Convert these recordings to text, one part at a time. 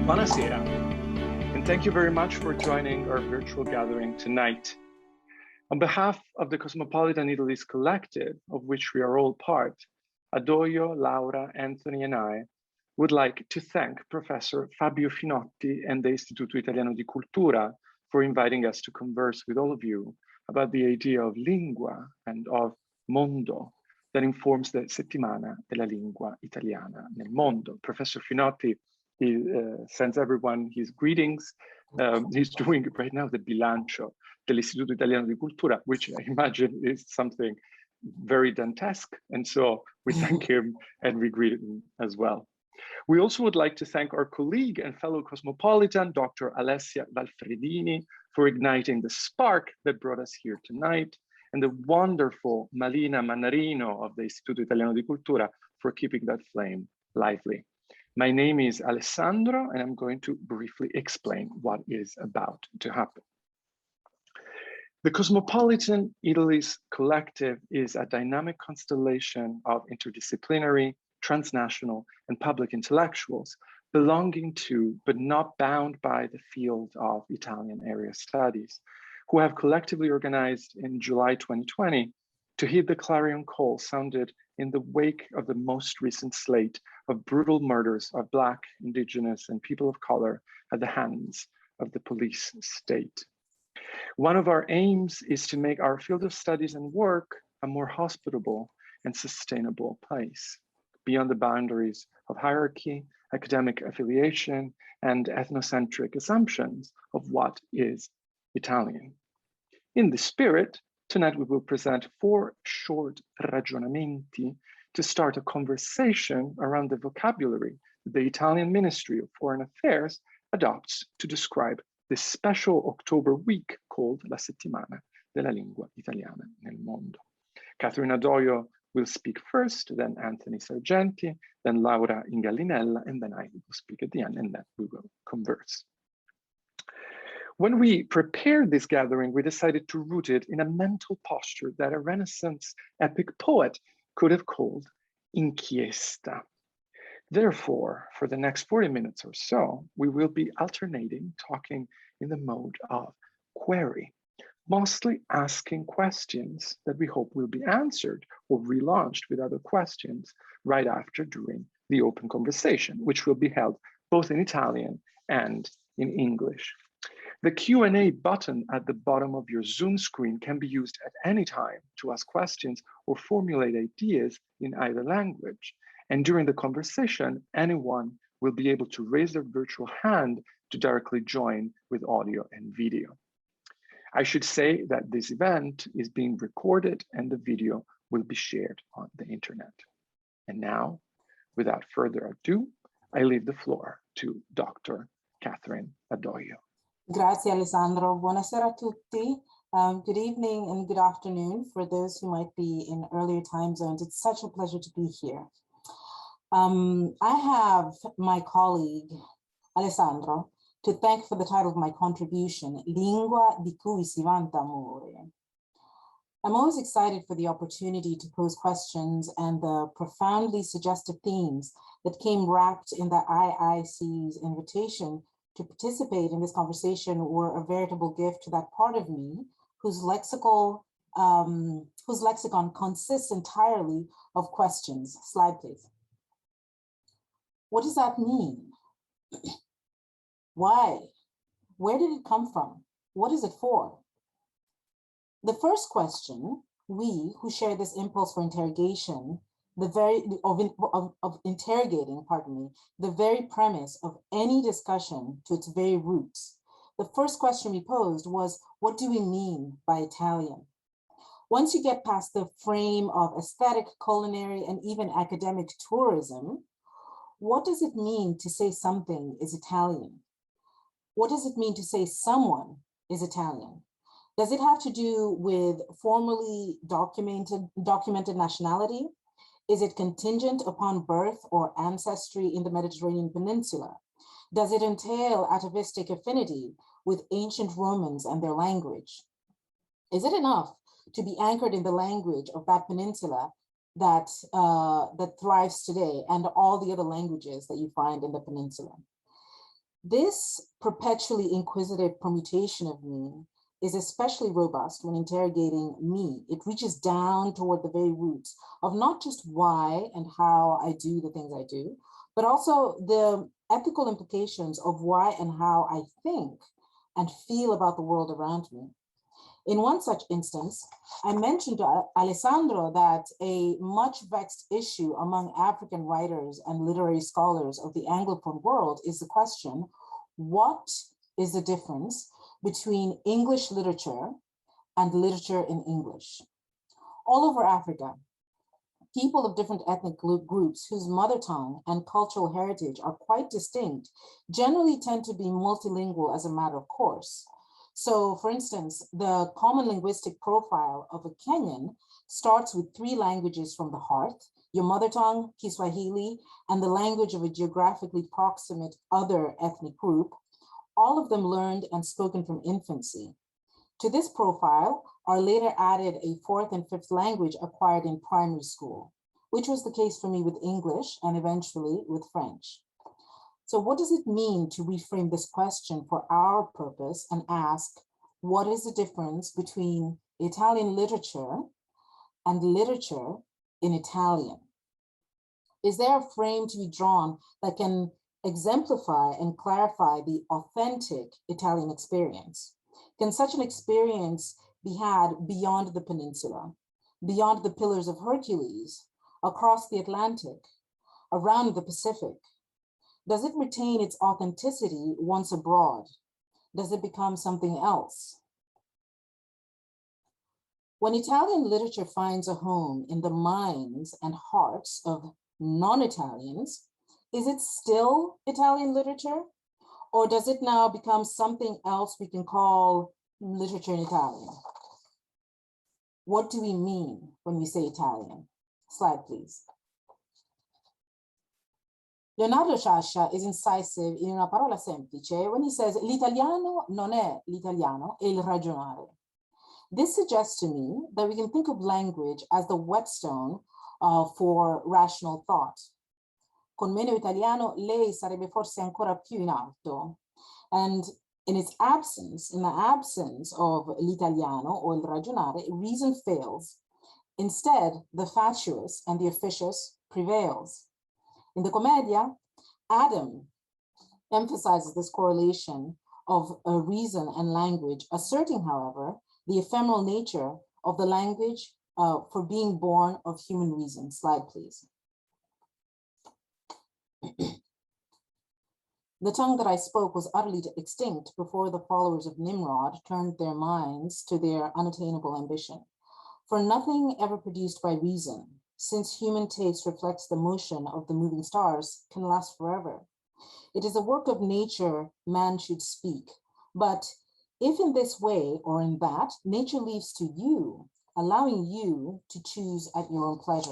Buonasera, and thank you very much for joining our virtual gathering tonight. On behalf of the Cosmopolitan Italies Collective, of which we are all part, Adoyo, Laura, Anthony, and I would like to thank Professor Fabio Finotti and the Istituto Italiano Di Cultura for inviting us to converse with all of you about the idea of lingua and of mondo that informs the settimana della lingua italiana nel mondo. Professor Finotti, he sends everyone his greetings. He's doing right now the bilancio dell'Istituto Italiano Di Cultura, which I imagine is something very Dantesque. And so we thank him and we greet him as well. We also would like to thank our colleague and fellow cosmopolitan, Dr. Alessia Valfredini, for igniting the spark that brought us here tonight, and the wonderful Malina Mannarino of the Istituto Italiano Di Cultura for keeping that flame lively. My name is Alessandro, and I'm going to briefly explain what is about to happen. The Cosmopolitan Italies Collective is a dynamic constellation of interdisciplinary, transnational, and public intellectuals belonging to, but not bound by, the field of Italian area studies, who have collectively organized in July 2020 to heed the clarion call sounded in the wake of the most recent slate of brutal murders of Black, Indigenous, and people of color at the hands of the police state. One of our aims is to make our field of studies and work a more hospitable and sustainable place, beyond the boundaries of hierarchy, academic affiliation, and ethnocentric assumptions of what is Italian. In this spirit, tonight we will present 4 short ragionamenti to start a conversation around the vocabulary the Italian Ministry of Foreign Affairs adopts to describe this special October week called la settimana della lingua italiana nel mondo. Catherine Adoyo will speak first, then Anthony Sargenti, then Laura Ingallinella, and then I will speak at the end, and then we will converse. When we prepared this gathering, we decided to root it in a mental posture that a Renaissance epic poet could have called inquiesta. Therefore, for the next 40 minutes or so, we will be alternating talking in the mode of query, mostly asking questions that we hope will be answered or relaunched with other questions right after during the open conversation, which will be held both in Italian and in English. The Q&A button at the bottom of your Zoom screen can be used at any time to ask questions or formulate ideas in either language. And during the conversation, anyone will be able to raise their virtual hand to directly join with audio and video. I should say that this event is being recorded and the video will be shared on the internet. And now, without further ado, I leave the floor to Dr. Catherine Adoyo. Grazie Alessandro. Buonasera a tutti. Good evening and good afternoon for those who might be in earlier time zones. It's such a pleasure to be here. I have my colleague, Alessandro, to thank for the title of my contribution, Lingua di cui si vanta amore. I'm always excited for the opportunity to pose questions, and the profoundly suggestive themes that came wrapped in the IIC's invitation to participate in this conversation were a veritable gift to that part of me whose lexicon consists entirely of questions. Slide, please. What does that mean? Why? Where did it come from? What is it for? The first question, we who share this impulse for interrogation, interrogating, the very premise of any discussion to its very roots. The first question we posed was, what do we mean by Italian? Once you get past the frame of aesthetic, culinary, and even academic tourism, what does it mean to say something is Italian? What does it mean to say someone is Italian? Does it have to do with formally documented nationality? Is it contingent upon birth or ancestry in the Mediterranean Peninsula? Does it entail atavistic affinity with ancient Romans and their language? Is it enough to be anchored in the language of that peninsula that thrives today and all the other languages that you find in the peninsula? This perpetually inquisitive permutation of me is especially robust when interrogating me. It reaches down toward the very roots of not just why and how I do the things I do, but also the ethical implications of why and how I think and feel about the world around me. In one such instance, I mentioned to Alessandro that a much vexed issue among African writers and literary scholars of the Anglophone world is the question, what is the difference between English literature and literature in English? All over Africa, people of different ethnic groups whose mother tongue and cultural heritage are quite distinct generally tend to be multilingual as a matter of course. So, for instance, the common linguistic profile of a Kenyan starts with 3 languages from the hearth, your mother tongue, Kiswahili, and the language of a geographically proximate other ethnic group, all of them learned and spoken from infancy. To this profile are later added a 4th and 5th language acquired in primary school, which was the case for me with English and eventually with French. So what does it mean to reframe this question for our purpose and ask, what is the difference between Italian literature and literature in Italian? Is there a frame to be drawn that can exemplify and clarify the authentic Italian experience? Can such an experience be had beyond the peninsula, beyond the Pillars of Hercules, across the Atlantic, around the Pacific? Does it retain its authenticity once abroad? Does it become something else? When Italian literature finds a home in the minds and hearts of non-Italians, is it still Italian literature? Or does it now become something else we can call literature in Italian? What do we mean when we say Italian? Slide, please. Leonardo Sciascia is incisive in una parola semplice when he says, l'italiano non è l'italiano, è il ragionare. This suggests to me that we can think of language as the whetstone for rational thought. Con meno italiano, lei sarebbe forse ancora più in alto. And in its absence, in the absence of l'italiano or il ragionare, reason fails. Instead, the fatuous and the officious prevails. In the Commedia, Adam emphasizes this correlation of reason and language, asserting, however, the ephemeral nature of the language for being born of human reason. Slide, please. The tongue that I spoke was utterly extinct before the followers of Nimrod turned their minds to their unattainable ambition. For nothing ever produced by reason, since human taste reflects the motion of the moving stars, can last forever. It is a work of nature man should speak, but if in this way or in that, nature leaves to you, allowing you to choose at your own pleasure.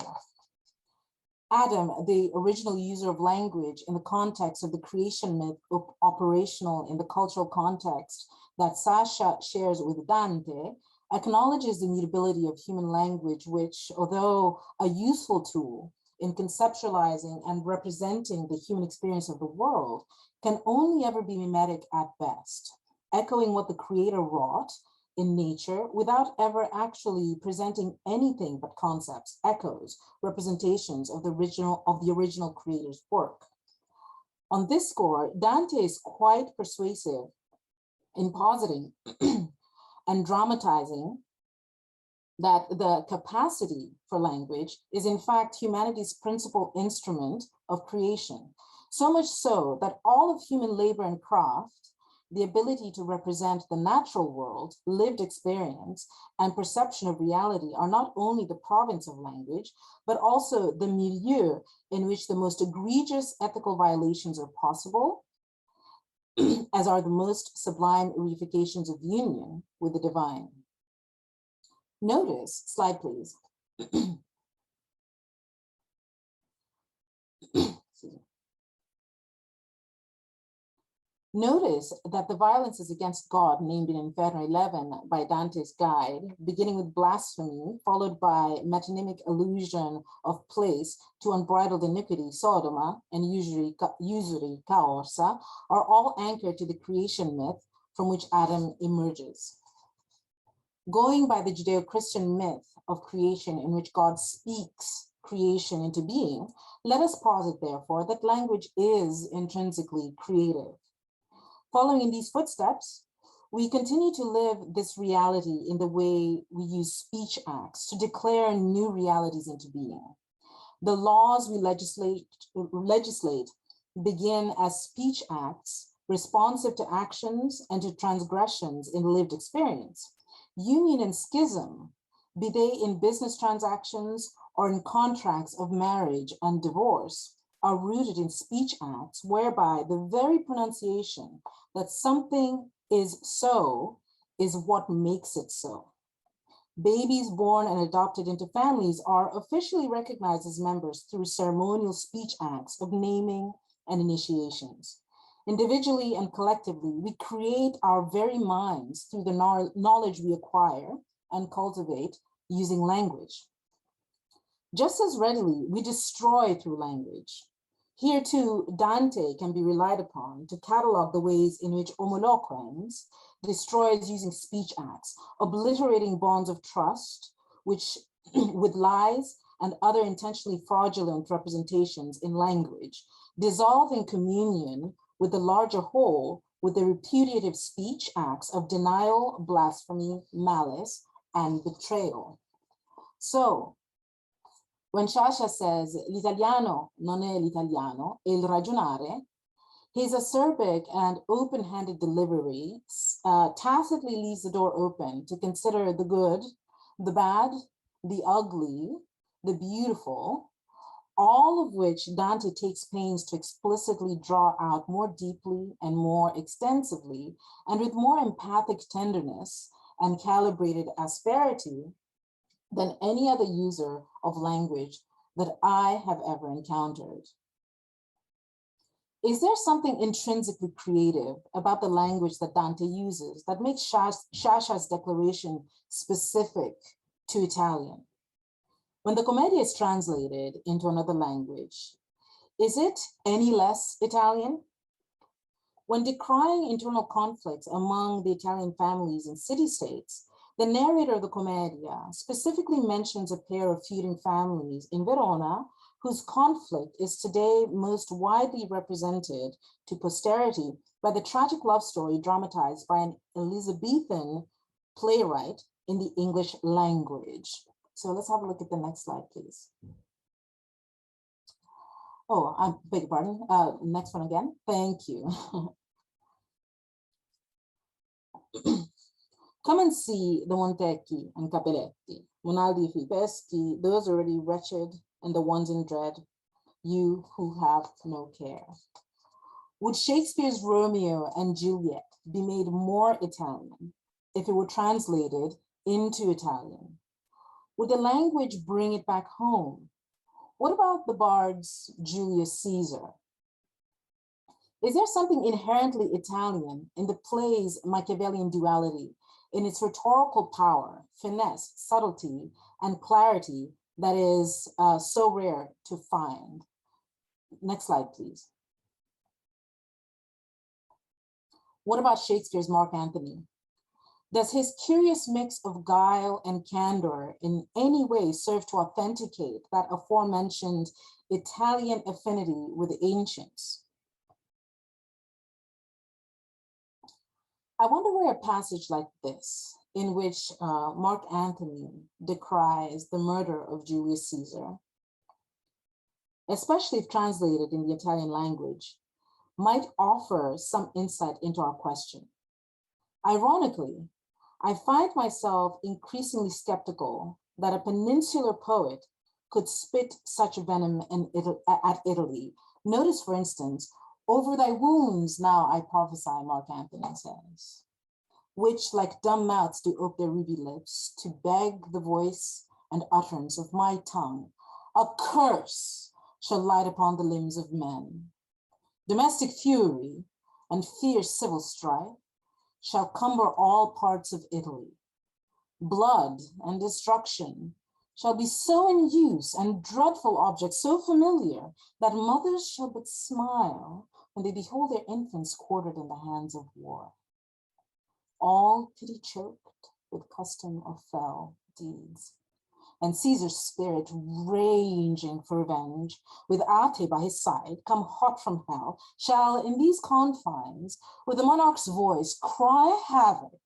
Adam, the original user of language in the context of the creation myth, operational in the cultural context that Sciascia shares with Dante, acknowledges the mutability of human language, which, although a useful tool in conceptualizing and representing the human experience of the world, can only ever be mimetic at best, echoing what the creator wrought in nature without ever actually presenting anything but concepts, echoes, representations of the original creator's work. On this score, Dante is quite persuasive in positing and dramatizing that the capacity for language is in fact humanity's principal instrument of creation. So much so that all of human labor and craft, the ability to represent the natural world, lived experience, and perception of reality are not only the province of language, but also the milieu in which the most egregious ethical violations are possible, as are the most sublime reifications of union with the divine. Notice, slide please. Notice that the violences against God named in Inferno 11 by Dante's guide, beginning with blasphemy, followed by metonymic allusion of place to unbridled iniquity, Sodoma, and usury, Caorsa, are all anchored to the creation myth from which Adam emerges. Going by the Judeo-Christian myth of creation in which God speaks creation into being, let us posit, therefore, that language is intrinsically creative. Following in these footsteps, we continue to live this reality in the way we use speech acts to declare new realities into being. The laws we legislate begin as speech acts responsive to actions and to transgressions in lived experience. Union and schism, be they in business transactions or in contracts of marriage and divorce, are rooted in speech acts whereby the very pronunciation that something is so is what makes it so. Babies born and adopted into families are officially recognized as members through ceremonial speech acts of naming and initiations. Individually and collectively, we create our very minds through the knowledge we acquire and cultivate using language. Just as readily, we destroy through language. Here too, Dante can be relied upon to catalog the ways in which homoloquens destroys using speech acts, obliterating bonds of trust, which with lies and other intentionally fraudulent representations in language, dissolving communion with the larger whole with the repudiative speech acts of denial, blasphemy, malice, and betrayal. So, when Sciascia says, l'italiano non è l'italiano, è il ragionare, his acerbic and open-handed delivery tacitly leaves the door open to consider the good, the bad, the ugly, the beautiful, all of which Dante takes pains to explicitly draw out more deeply and more extensively, and with more empathic tenderness and calibrated asperity than any other user of language that I have ever encountered. Is there something intrinsically creative about the language that Dante uses that makes Sciascia's declaration specific to Italian? When the Commedia is translated into another language, is it any less Italian? When decrying internal conflicts among the Italian families and city-states, the narrator of the Commedia specifically mentions a pair of feuding families in Verona whose conflict is today most widely represented to posterity by the tragic love story dramatized by an Elizabethan playwright in the English language. So let's have a look at the next slide, please. Oh, I beg your pardon. Next one again. Thank you. Come and see the Montecchi and Capelletti, Monaldi Filipeschi, those already wretched and the ones in dread, you who have no care. Would Shakespeare's Romeo and Juliet be made more Italian if it were translated into Italian? Would the language bring it back home? What about the bard's Julius Caesar? Is there something inherently Italian in the play's Machiavellian duality, in its rhetorical power, finesse, subtlety, and clarity that is so rare to find? Next slide, please. What about Shakespeare's Mark Antony? Does his curious mix of guile and candor in any way serve to authenticate that aforementioned Italian affinity with the ancients? I wonder where a passage like this, in which Mark Antony decries the murder of Julius Caesar, especially if translated in the Italian language, might offer some insight into our question. Ironically, I find myself increasingly skeptical that a peninsular poet could spit such venom at Italy. Notice, for instance, over thy wounds now I prophesy, Mark Antony says, which like dumb mouths do ope their ruby lips to beg the voice and utterance of my tongue. A curse shall light upon the limbs of men. Domestic fury, and fierce civil strife shall cumber all parts of Italy. Blood and destruction shall be so in use, and dreadful objects so familiar, that mothers shall but smile when they behold their infants quartered in the hands of war. All pity choked with custom of fell deeds, and Caesar's spirit raging for revenge, with Ate by his side, come hot from hell, shall in these confines, with the monarch's voice, cry havoc,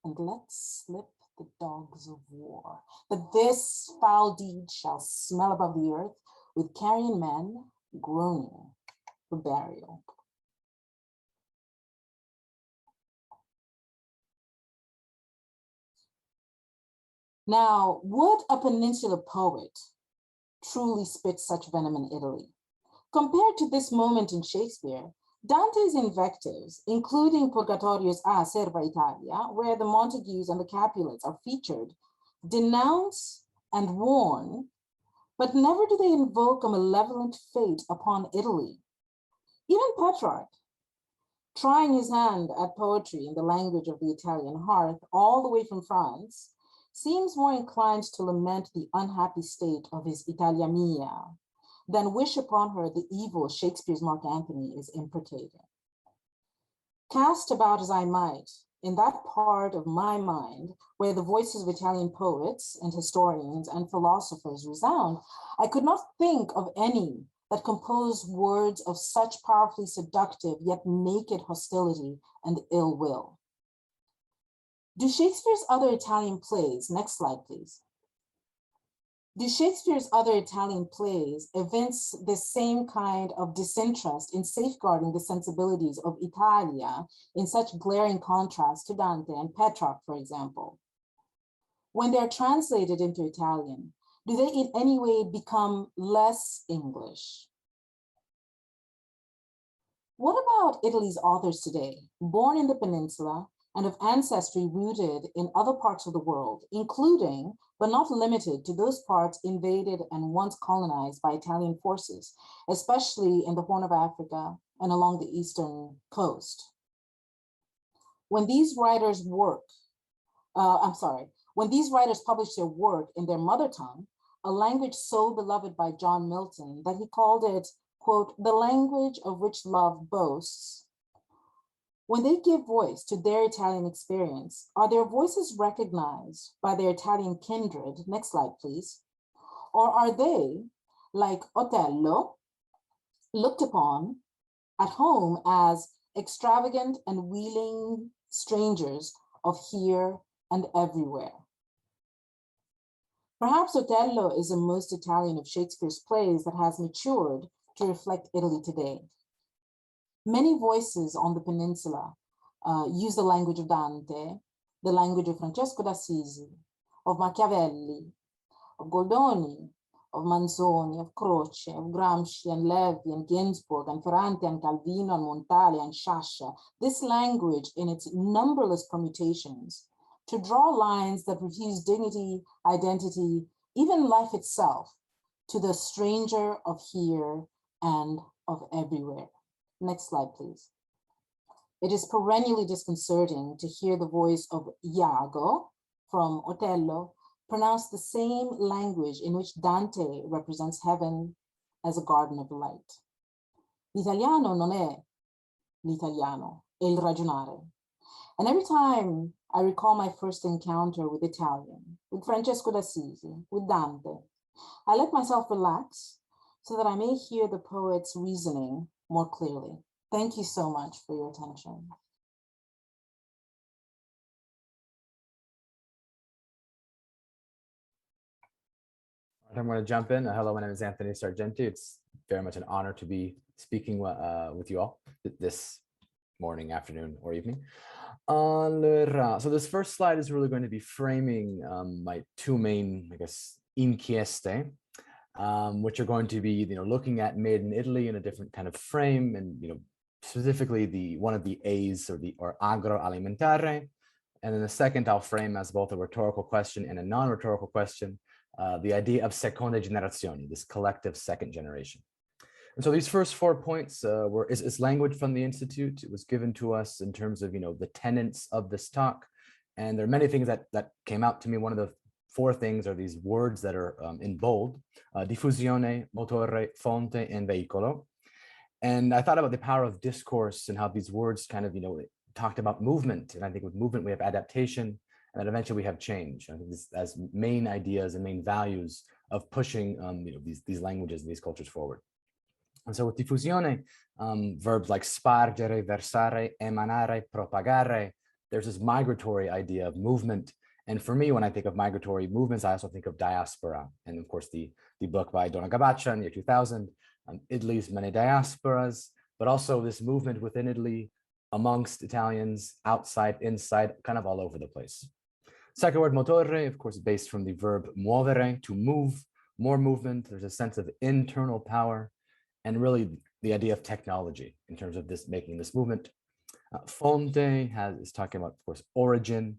and let slip the dogs of war, that this foul deed shall smell above the earth, with carrion men groaning for burial. Now, would a peninsula poet truly spit such venom in Italy? Compared to this moment in Shakespeare, Dante's invectives, including Purgatorio's A Serva Italia, where the Montagues and the Capulets are featured, denounce and warn, but never do they invoke a malevolent fate upon Italy. Even Petrarch, trying his hand at poetry in the language of the Italian hearth, all the way from France, seems more inclined to lament the unhappy state of his Italia Mia than wish upon her the evil Shakespeare's Mark Antony is imprecating. Cast about as I might, in that part of my mind where the voices of Italian poets and historians and philosophers resound, I could not think of any that compose words of such powerfully seductive yet naked hostility and ill will. Do Shakespeare's other Italian plays, next slide please, do Shakespeare's other Italian plays evince the same kind of disinterest in safeguarding the sensibilities of Italia in such glaring contrast to Dante and Petrarch, for example? When they're translated into Italian, do they in any way become less English? What about Italy's authors today, born in the peninsula and of ancestry rooted in other parts of the world, including, but not limited to those parts invaded and once colonized by Italian forces, especially in the Horn of Africa and along the eastern coast? When these writers when these writers published their work in their mother tongue, a language so beloved by John Milton that he called it, quote, the language of which love boasts, when they give voice to their Italian experience, are their voices recognized by their Italian kindred? Next slide, please. Or are they, like Otello, looked upon at home as extravagant and wheeling strangers of here and everywhere? Perhaps Otello is the most Italian of Shakespeare's plays that has matured to reflect Italy today. Many voices on the peninsula use the language of Dante, the language of Francesco d'Assisi, of Machiavelli, of Goldoni, of Manzoni, of Croce, of Gramsci and Levi and Ginsburg and Ferrante and Calvino and Montale and Sciascia. This language in its numberless permutations to draw lines that refuse dignity, identity, even life itself to the stranger of here and of everywhere. Next slide, please. It is perennially disconcerting to hear the voice of Iago from Otello pronounce the same language in which Dante represents heaven as a garden of light. L'italiano non è l'italiano, è il ragionare. And every time I recall my first encounter with Italian, with Francesco d'Assisi, with Dante, I let myself relax so that I may hear the poet's reasoning more clearly. Thank you so much for your attention. I'm going to jump in. Hello, my name is Anthony Sargenti. It's very much an honor to be speaking with you all this morning, afternoon, or evening. Allora, so this first slide is really going to be framing my two main, I guess, inchieste, which are going to be, looking at made in Italy in a different kind of frame, and specifically one of the A's or agroalimentare, and then the second I'll frame as both a rhetorical question and a non-rhetorical question, the idea of seconde generazioni, this collective second generation. And so these first 4 points is language from the Institute. It was given to us in terms of, the tenets of this talk. And there are many things that came out to me. One of the 4 things are these words that are in bold: diffusione, motore, fonte, and veicolo. And I thought about the power of discourse and how these words kind of, talked about movement. And I think with movement, we have adaptation, and then eventually we have change. I think this as main ideas and main values of pushing, these languages and these cultures forward. And so with diffusione, verbs like spargere, versare, emanare, propagare, there's this migratory idea of movement. And for me, when I think of migratory movements, I also think of diaspora. And of course, the book by Donna Gabaccia in the year 2000, Italy's many diasporas, but also this movement within Italy, amongst Italians, outside, inside, kind of all over the place. Second word, motore, of course, based from the verb muovere, to move, more movement. There's a sense of internal power, and really the idea of technology in terms of this making this movement. Fonte is talking about, of course, origin.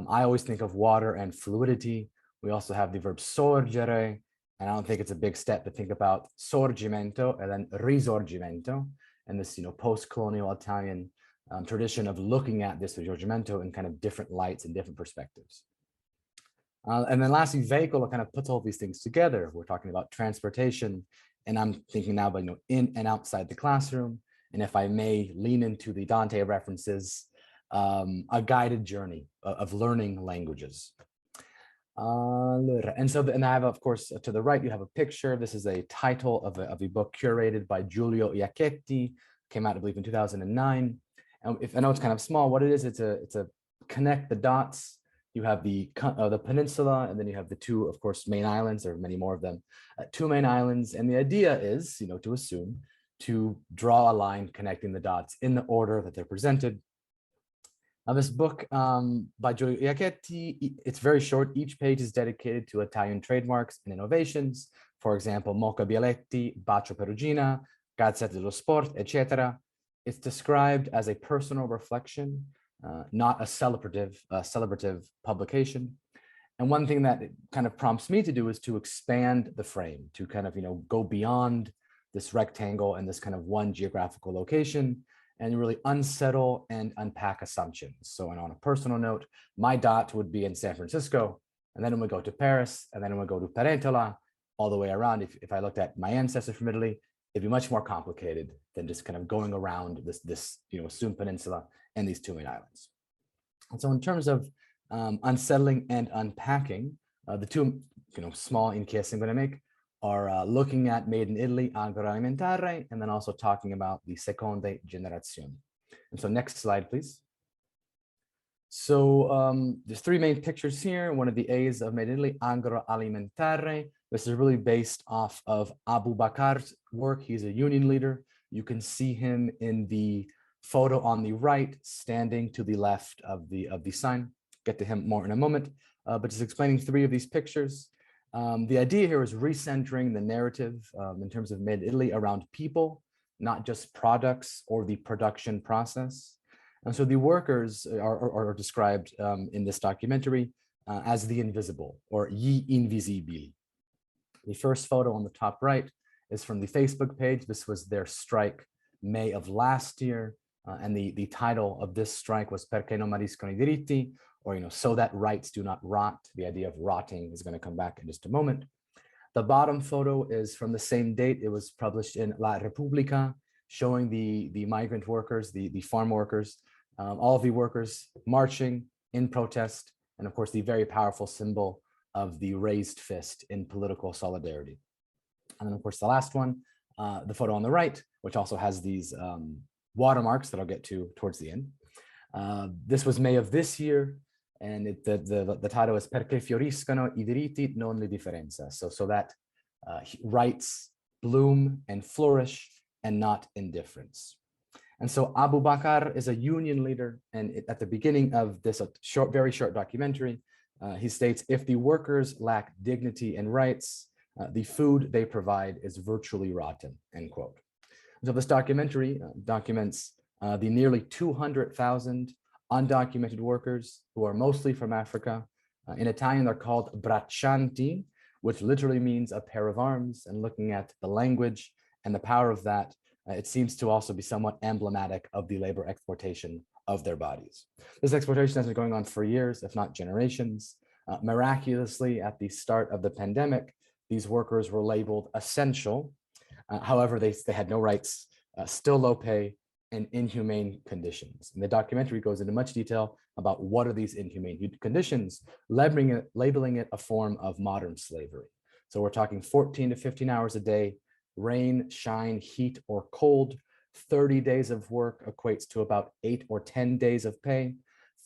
I always think of water and fluidity. We also have the verb sorgere, and I don't think it's a big step to think about sorgimento and then risorgimento, and this, post-colonial Italian tradition of looking at this risorgimento in kind of different lights and different perspectives. And then lastly, veicolo kind of puts all these things together. We're talking about transportation, and I'm thinking now about, in and outside the classroom. And if I may lean into the Dante references, a guided journey of learning languages. And I have, of course, to the right, you have a picture. This is a title of a book curated by Giulio Iacchetti, came out, I believe, in 2009. And if I know it's kind of small, what it is, it's a connect the dots. You have the peninsula, and then you have the 2, of course, main islands. There are many more of them, 2 main islands. And the idea is, to assume, to draw a line connecting the dots in the order that they're presented. Now, this book by Giulio Iacchetti, it's very short. Each page is dedicated to Italian trademarks and innovations. For example, Mocha Bialetti, Bacio Perugina, Gazzetta dello Sport, etc. It's described as a personal reflection, not a celebrative publication. And one thing that it kind of prompts me to do is to expand the frame, to kind of, go beyond this rectangle and this kind of one geographical location, and really unsettle and unpack assumptions. So, and on a personal note, my dot would be in San Francisco, and then it would go to Paris, and then it would go to Parentola, all the way around. If I looked at my ancestors from Italy, it'd be much more complicated than just kind of going around this assumed peninsula and these 2 main islands. And so in terms of unsettling and unpacking, the 2 small inchieste I'm going to make are looking at made in Italy, agroalimentare, and then also talking about the seconde generazione. And so next slide, please. So there's 3 main pictures here. One of the A's of made in Italy, agroalimentare. This is really based off of Abu Bakar's work. He's a union leader. You can see him in the photo on the right, standing to the left of the sign. Get to him more in a moment, but just explaining 3 of these pictures. The idea here is recentering the narrative in terms of made in Italy around people, not just products or the production process. And so the workers are described in this documentary as the invisible, or gli invisibili. The first photo on the top right is from the Facebook page. This was their strike May of last year. And the title of this strike was Perché non mariscono I diritti, or, so that rights do not rot. The idea of rotting is going to come back in just a moment. The bottom photo is from the same date. It was published in La Repubblica, showing the migrant workers, the farm workers, all of the workers marching in protest, and of course, the very powerful symbol of the raised fist in political solidarity. And then, of course, the last one, the photo on the right, which also has these watermarks that I'll get to towards the end. This was May of this year, and the title is Perché fioriscano I diritti, non le differenze. So that rights bloom and flourish and not indifference. And so Abu Bakr is a union leader, and at the beginning of this very short documentary, he states, if the workers lack dignity and rights, the food they provide is virtually rotten, end quote. So this documentary documents the nearly 200,000 undocumented workers who are mostly from Africa. In Italian, they're called braccianti, which literally means a pair of arms. And looking at the language And the power of that, it seems to also be somewhat emblematic of the labor exploitation of their bodies. This exploitation has been going on for years, if not generations. Miraculously, at the start of the pandemic, these workers were labeled essential. However, they had no rights, still low pay, and inhumane conditions. And the documentary goes into much detail about what are these inhumane conditions, labeling it a form of modern slavery. So we're talking 14 to 15 hours a day, rain, shine, heat, or cold. 30 days of work equates to about 8 or 10 days of pay,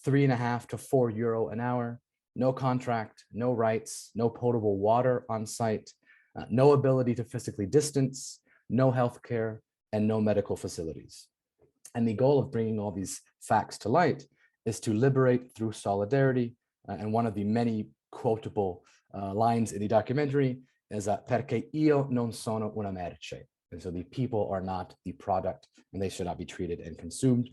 3.5 to 4 euro an hour, no contract, no rights, no potable water on site, no ability to physically distance, no healthcare, and no medical facilities. And the goal of bringing all these facts to light is to liberate through solidarity. And one of the many quotable lines in the documentary is perché io non sono una merce. And so the people are not the product and they should not be treated and consumed.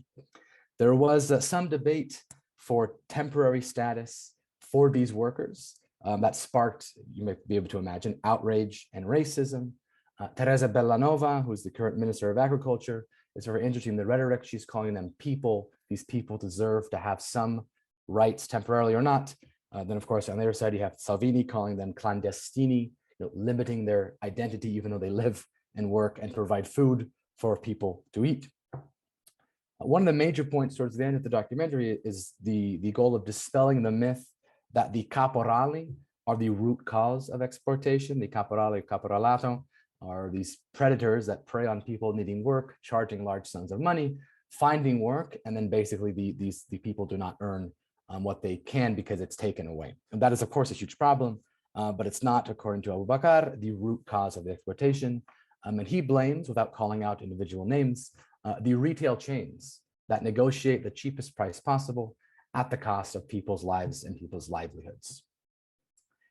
There was some debate for temporary status for these workers that sparked, you may be able to imagine, outrage and racism. Teresa Bellanova, who's the current Minister of Agriculture, it's very interesting, the rhetoric, she's calling them people. These people deserve to have some rights temporarily or not. Then of course, on the other side, you have Salvini calling them clandestini, limiting their identity, even though they live and work and provide food for people to eat. One of the major points towards the end of the documentary is the goal of dispelling the myth that the caporali are the root cause of exploitation. The caporale, caporalato, are these predators that prey on people needing work, charging large sums of money, finding work, and then basically the people do not earn what they can because it's taken away. And that is, of course, a huge problem, but it's not, according to Abu Bakr, the root cause of the exploitation. And he blames, without calling out individual names, the retail chains that negotiate the cheapest price possible at the cost of people's lives and people's livelihoods.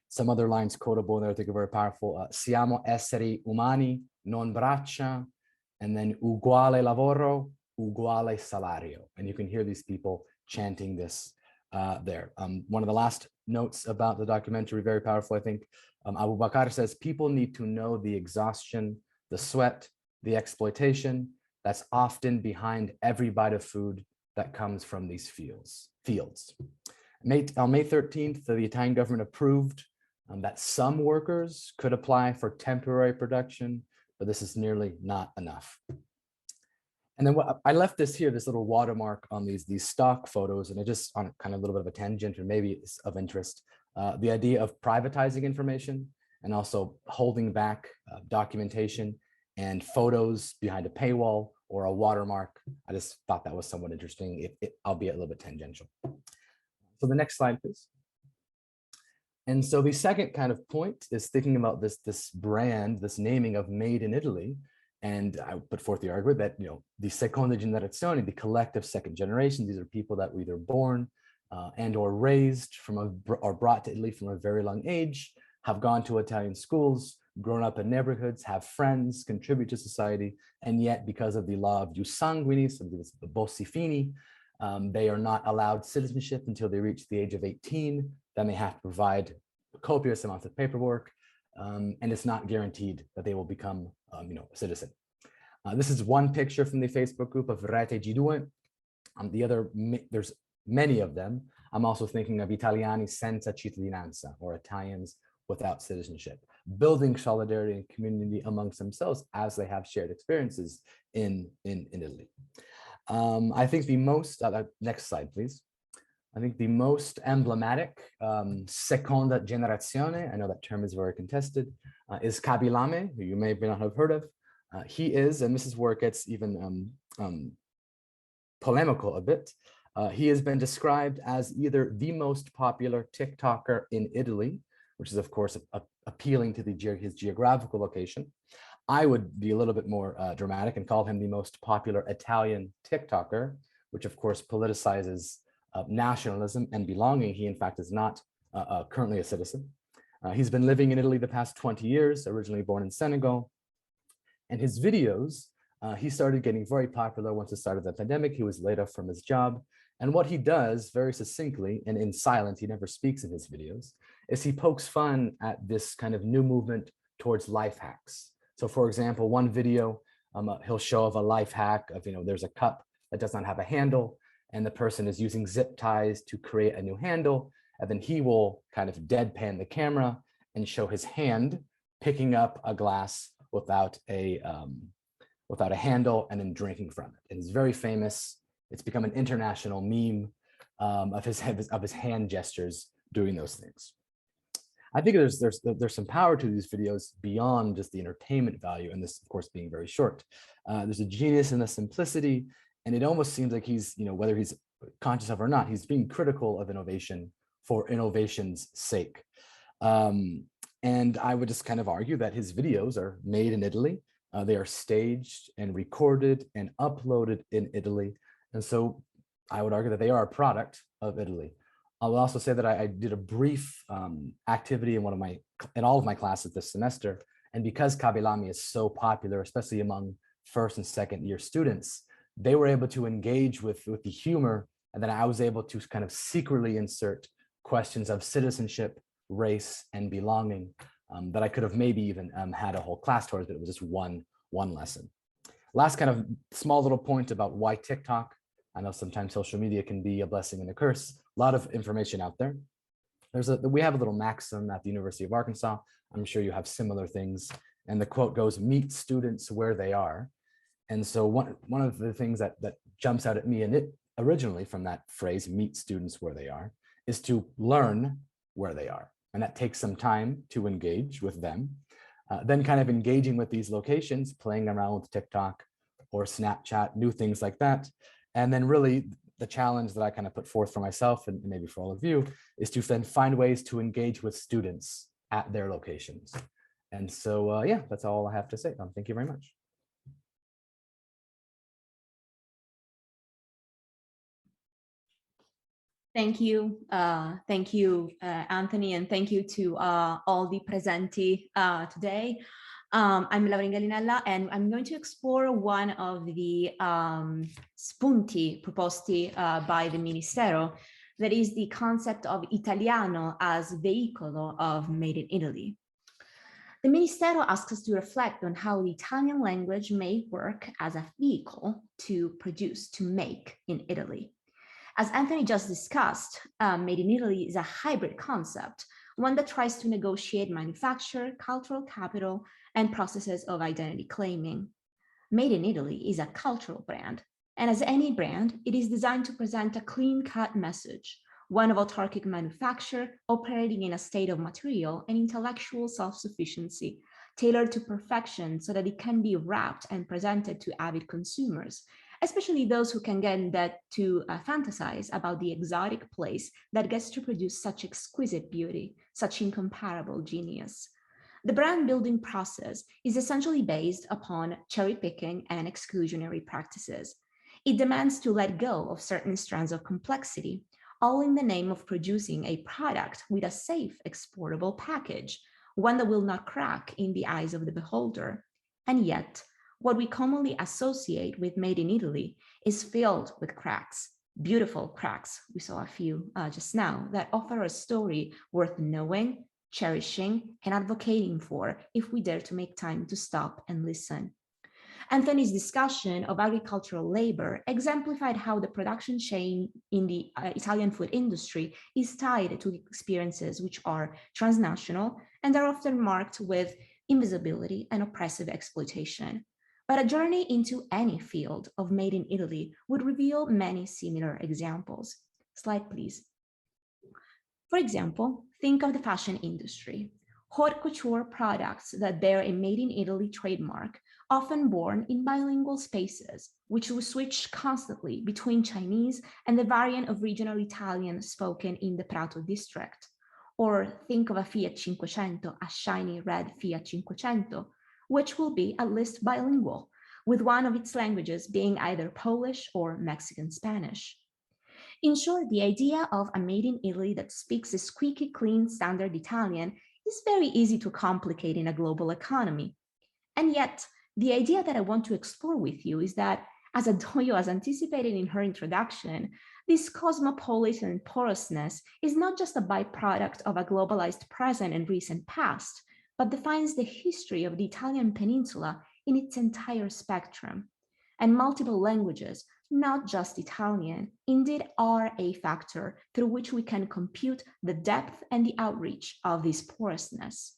Some other lines quotable there I think are very powerful. Siamo esseri umani, non braccia, and then uguale lavoro, uguale salario. And you can hear these people chanting this there. One of the last notes about the documentary, very powerful, I think. Abu Bakr says, people need to know the exhaustion, the sweat, the exploitation that's often behind every bite of food that comes from these fields. On May 13th, the Italian government approved that some workers could apply for temporary production, but this is nearly not enough. And then I left this here, this little watermark on these stock photos, and it just on kind of a little bit of a tangent, or maybe it's of interest, the idea of privatizing information and also holding back documentation and photos behind a paywall or a watermark. I just thought that was somewhat interesting, albeit a little bit tangential. So the next slide, please. And so the second kind of point is thinking about this brand, this naming of made in Italy. And I put forth the argument that, the seconda generazione, the collective second generation, these are people that were either born and or raised or brought to Italy from a very young age, have gone to Italian schools, grown up in neighborhoods, have friends, contribute to society. And yet, because of the law of jus sanguinis, the bossi fini, they are not allowed citizenship until they reach the age of 18. Then they have to provide copious amounts of paperwork, and it's not guaranteed that they will become, a citizen. This is one picture from the Facebook group of Rete G2. The other, there's many of them. I'm also thinking of Italiani senza cittadinanza, or Italians without citizenship, building solidarity and community amongst themselves as they have shared experiences in Italy. I think the most, next slide, please. I think the most emblematic seconda generazione, I know that term is very contested, is Kabilame, who you may not have heard of. He is, and this is where it gets even polemical a bit, he has been described as either the most popular TikToker in Italy, which is of course appealing to his geographical location. I would be a little bit more dramatic and call him the most popular Italian TikToker, which of course politicizes nationalism and belonging. He in fact is not currently a citizen. He's been living in Italy the past 20 years, originally born in Senegal. And his videos, he started getting very popular once the start of the pandemic. He was laid off from his job. And what he does very succinctly and in silence, he never speaks in his videos, is he pokes fun at this kind of new movement towards life hacks. So for example, one video, he'll show of a life hack of, there's a cup that does not have a handle, and the person is using zip ties to create a new handle. And then he will kind of deadpan the camera and show his hand picking up a glass without a handle and then drinking from it. And it's very famous. It's become an international meme of his hand gestures doing those things. I think there's some power to these videos beyond just the entertainment value, and this, of course, being very short. There's a genius in the simplicity, and it almost seems like he's, whether he's conscious of or not, he's being critical of innovation for innovation's sake. And I would just kind of argue that his videos are made in Italy. They are staged and recorded and uploaded in Italy. And so I would argue that they are a product of Italy. I will also say that I did a brief activity in all of my classes this semester. And because Kabylami is so popular, especially among first and second year students, they were able to engage with the humor. And then I was able to kind of secretly insert questions of citizenship, race, and belonging that I could have maybe even had a whole class towards, but it was just one lesson. Last kind of small little point about why TikTok. I know sometimes social media can be a blessing and a curse. A lot of information out there. We have a little maxim at the University of Arkansas. I'm sure you have similar things. And the quote goes, meet students where they are. And so one of the things that jumps out at me, and it originally from that phrase, meet students where they are, is to learn where they are. And that takes some time to engage with them. Then kind of engaging with these locations, playing around with TikTok or Snapchat, new things like that. And then really the challenge that I kind of put forth for myself and maybe for all of you is to then find ways to engage with students at their locations. And so, yeah, that's all I have to say. Thank you very much. Thank you, Anthony, and thank you to all the presenti today. I'm Laura Ingallinella, and I'm going to explore one of the spunti proposti by the Ministero, that is the concept of italiano as veicolo of made in Italy. The Ministero asks us to reflect on how the Italian language may work as a vehicle to produce, to make in Italy. As Anthony just discussed, made in Italy is a hybrid concept, one that tries to negotiate manufacture, cultural capital, and processes of identity claiming. Made in Italy is a cultural brand, and as any brand, it is designed to present a clean-cut message, one of autarkic manufacture operating in a state of material and intellectual self-sufficiency, tailored to perfection so that it can be wrapped and presented to avid consumers, especially those who can get that to fantasize about the exotic place that gets to produce such exquisite beauty, such incomparable genius. The brand building process is essentially based upon cherry picking and exclusionary practices. It demands to let go of certain strands of complexity, all in the name of producing a product with a safe exportable package, one that will not crack in the eyes of the beholder. And yet, what we commonly associate with made in Italy is filled with cracks, beautiful cracks. We saw a few just now that offer a story worth knowing, cherishing, and advocating for if we dare to make time to stop and listen. Anthony's discussion of agricultural labor exemplified how the production chain in the Italian food industry is tied to experiences which are transnational and are often marked with invisibility and oppressive exploitation. But a journey into any field of made in Italy would reveal many similar examples. Slide, please. For example, think of the fashion industry. Haute couture products that bear a made in Italy trademark, often born in bilingual spaces, which will switch constantly between Chinese and the variant of regional Italian spoken in the Prato district. Or think of a Fiat 500, a shiny red Fiat 500, which will be at least bilingual, with one of its languages being either Polish or Mexican Spanish. In short, the idea of a made in Italy that speaks a squeaky clean standard Italian is very easy to complicate in a global economy. And yet, the idea that I want to explore with you is that, as Adoyo has anticipated in her introduction, this cosmopolitan porousness is not just a byproduct of a globalized present and recent past, but defines the history of the Italian peninsula in its entire spectrum. And multiple languages, not just Italian, indeed are a factor through which we can compute the depth and the outreach of this porousness.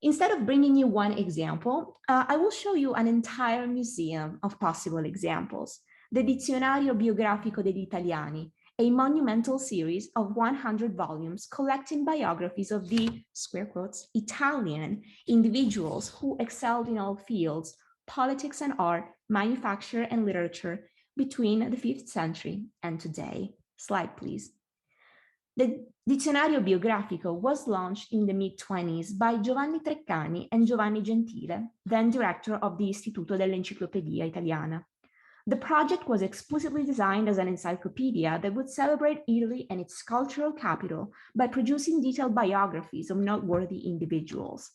Instead of bringing you one example, I will show you an entire museum of possible examples. The Dizionario Biografico degli Italiani, a monumental series of 100 volumes collecting biographies of the, square quotes, Italian individuals who excelled in all fields, politics and art, manufacture and literature, between the 5th century and today. Slide, please. The Dizionario Biografico was launched in the mid-20s by Giovanni Treccani and Giovanni Gentile, then director of the Istituto dell'Enciclopedia Italiana. The project was explicitly designed as an encyclopedia that would celebrate Italy and its cultural capital by producing detailed biographies of noteworthy individuals.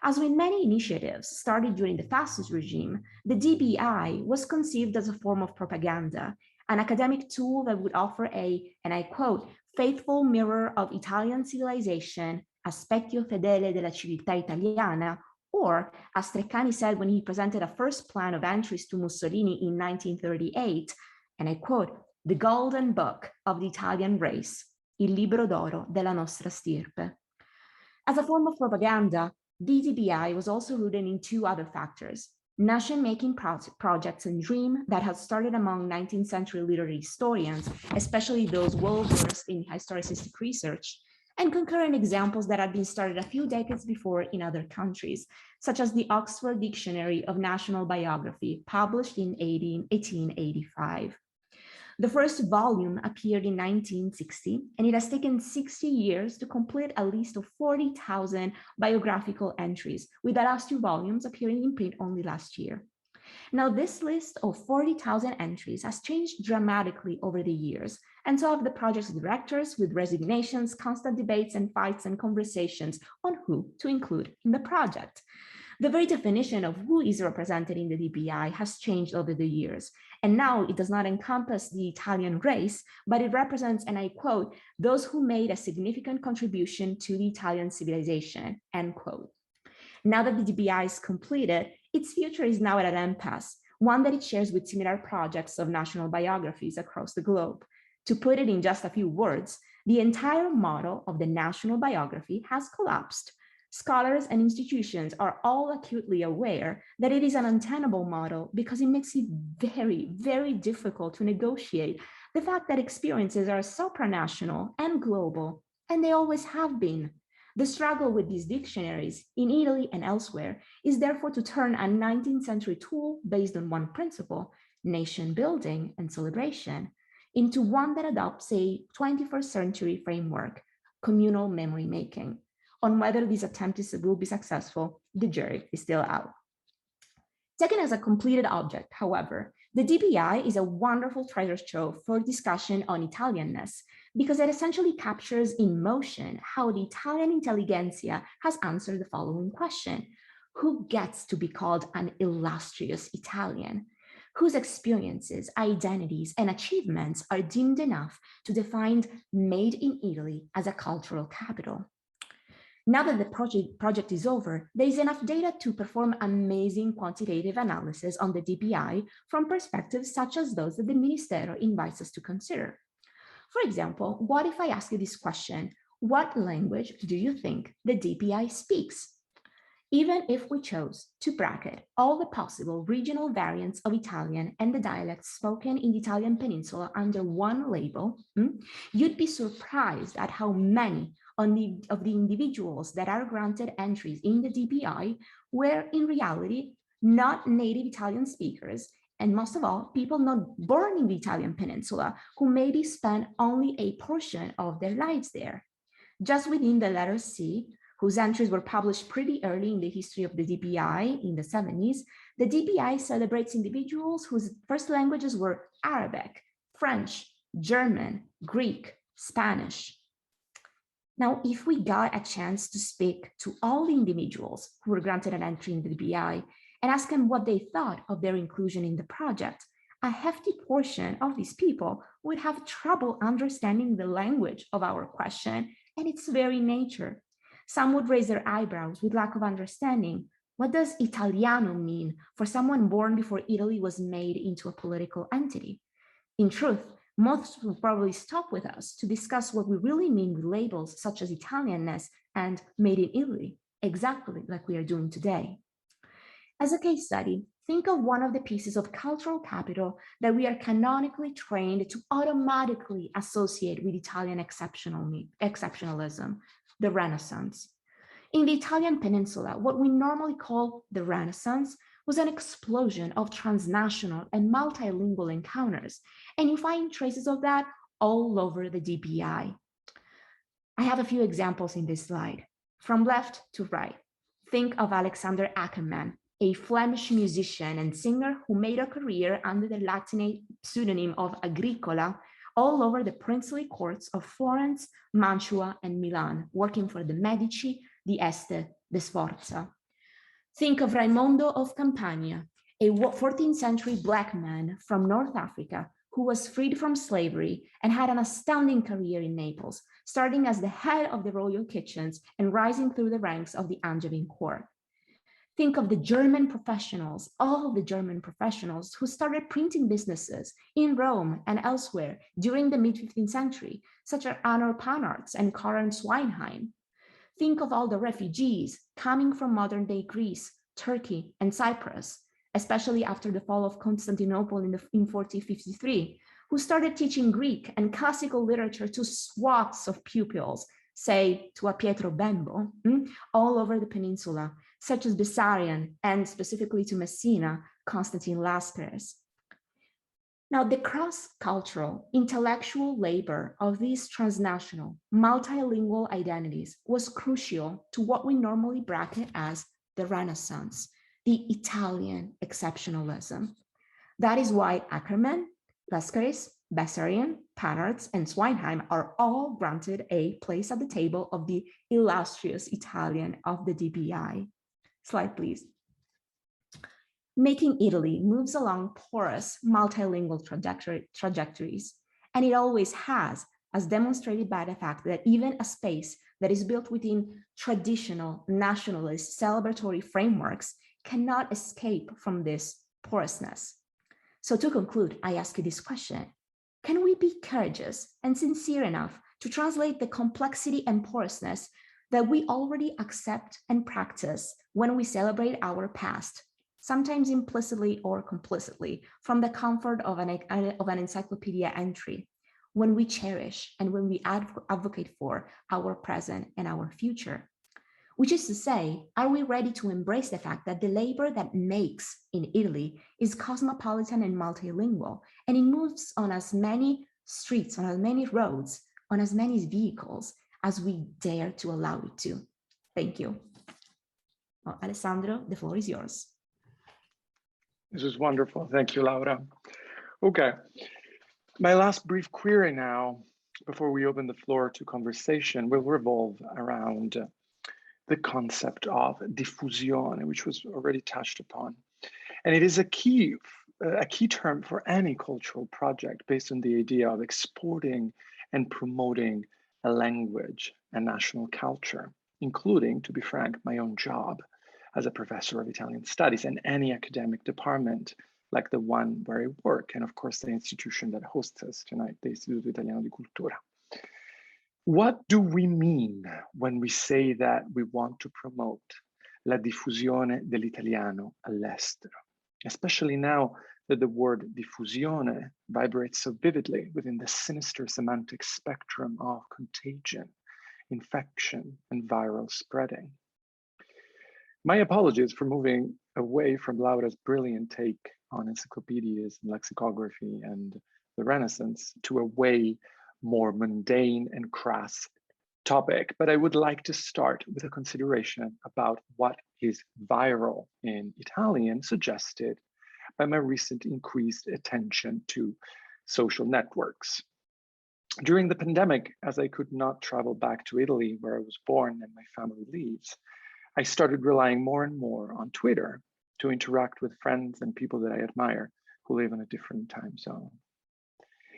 As with many initiatives started during the fascist regime, the DBI was conceived as a form of propaganda, an academic tool that would offer a, and I quote, faithful mirror of Italian civilization, a specchio fedele della civiltà italiana, or, as Treccani said when he presented a first plan of entries to Mussolini in 1938, and I quote, the golden book of the Italian race, il libro d'oro della nostra stirpe. As a form of propaganda, DDBI was also rooted in two other factors: nation-making projects and dream that had started among 19th century literary historians, especially those well-versed in historicistic research, and concurrent examples that had been started a few decades before in other countries, such as the Oxford Dictionary of National Biography, published in 1885. The first volume appeared in 1960, and it has taken 60 years to complete a list of 40,000 biographical entries, with the last two volumes appearing in print only last year. Now, this list of 40,000 entries has changed dramatically over the years, and so have the project's directors, with resignations, constant debates and fights and conversations on who to include in the project. The very definition of who is represented in the DBI has changed over the years, and now it does not encompass the Italian race, but it represents, and I quote, those who made a significant contribution to the Italian civilization, end quote. Now that the DBI is completed, its future is now at an impasse, one that it shares with similar projects of national biographies across the globe. To put it in just a few words, the entire model of the national biography has collapsed. Scholars and institutions are all acutely aware that it is an untenable model because it makes it very, very difficult to negotiate the fact that experiences are supranational and global, and they always have been. The struggle with these dictionaries in Italy and elsewhere is therefore to turn a 19th century tool based on one principle, nation building and celebration, into one that adopts a 21st century framework, communal memory making. On whether this attempt will be successful, the jury is still out. Taken as a completed object, however, the DBI is a wonderful treasure trove for discussion on Italianness because it essentially captures in motion how the Italian intelligentsia has answered the following question: who gets to be called an illustrious Italian? Whose experiences, identities, and achievements are deemed enough to define made in Italy as a cultural capital? Now that the project is over, there is enough data to perform amazing quantitative analysis on the DBI from perspectives such as those that the Ministero invites us to consider. For example, what if I ask you this question: what language do you think the DBI speaks? Even if we chose to bracket all the possible regional variants of Italian and the dialects spoken in the Italian peninsula under one label, you'd be surprised at how many of the individuals that are granted entries in the DBI were in reality not native Italian speakers, and most of all, people not born in the Italian peninsula who maybe spent only a portion of their lives there. Just within the letter C, whose entries were published pretty early in the history of the DBI in the 70s, the DBI celebrates individuals whose first languages were Arabic, French, German, Greek, Spanish. Now, if we got a chance to speak to all the individuals who were granted an entry in the DBI and ask them what they thought of their inclusion in the project, a hefty portion of these people would have trouble understanding the language of our question and its very nature. Some would raise their eyebrows with lack of understanding. What does italiano mean for someone born before Italy was made into a political entity? In truth, most will probably stop with us to discuss what we really mean with labels such as Italianness and made in Italy, exactly like we are doing today. As a case study, think of one of the pieces of cultural capital that we are canonically trained to automatically associate with Italian exceptionalism, the Renaissance. In the Italian peninsula, what we normally call the Renaissance was an explosion of transnational and multilingual encounters, and you find traces of that all over the DPI. I have a few examples in this slide. From left to right, think of Alexander Ackermann, a Flemish musician and singer who made a career under the Latinate pseudonym of Agricola all over the princely courts of Florence, Mantua, and Milan, working for the Medici, the Este, the Sforza. Think of Raimondo of Campania, a 14th century Black man from North Africa who was freed from slavery and had an astounding career in Naples, starting as the head of the royal kitchens and rising through the ranks of the Angevin court. Think of the German professionals, all the German professionals who started printing businesses in Rome and elsewhere during the mid-15th century, such as Arnold Panarts and Karen Sweinheim. Think of all the refugees coming from modern-day Greece, Turkey, and Cyprus, especially after the fall of Constantinople in 1453, who started teaching Greek and classical literature to swaths of pupils, say to a Pietro Bembo, all over the peninsula, such as Bessarion and specifically to Messina, Constantine Lascaris. Now, the cross-cultural intellectual labor of these transnational, multilingual identities was crucial to what we normally bracket as the Renaissance, the Italian exceptionalism. That is why Ackermann, Lascaris, Bessarion, Panarts, and Sweinheim are all granted a place at the table of the illustrious Italian of the DPI. Slide, please. Making Italy moves along porous multilingual trajectories, and it always has, as demonstrated by the fact that even a space that is built within traditional nationalist celebratory frameworks cannot escape from this porousness. So to conclude, I ask you this question: can we be courageous and sincere enough to translate the complexity and porousness that we already accept and practice when we celebrate our past, sometimes implicitly or complicitly, from the comfort of an encyclopedia entry, when we cherish and when we advocate for our present and our future? Which is to say, are we ready to embrace the fact that the labor that makes in Italy is cosmopolitan and multilingual, and it moves on as many streets, on as many roads, on as many vehicles as we dare to allow it to? Thank you. Well, Alessandro, the floor is yours. This is wonderful. Thank you, Laura. Okay, my last brief query now, before we open the floor to conversation, will revolve around the concept of diffusione, which was already touched upon. And it is a key term for any cultural project based on the idea of exporting and promoting a language and national culture, including, to be frank, my own job as a professor of Italian studies and any academic department like the one where I work, and of course the institution that hosts us tonight, the Istituto Italiano Di Cultura. What do we mean when we say that we want to promote la diffusione dell'italiano all'estero, especially now that the word diffusione vibrates so vividly within the sinister semantic spectrum of contagion, infection, and viral spreading? My apologies for moving away from Laura's brilliant take on encyclopedias and lexicography and the Renaissance to a way more mundane and crass topic, but I would like to start with a consideration about what is viral in Italian, suggested by my recent increased attention to social networks. During the pandemic, as I could not travel back to Italy, where I was born and my family lives, I started relying more and more on Twitter to interact with friends and people that I admire who live in a different time zone.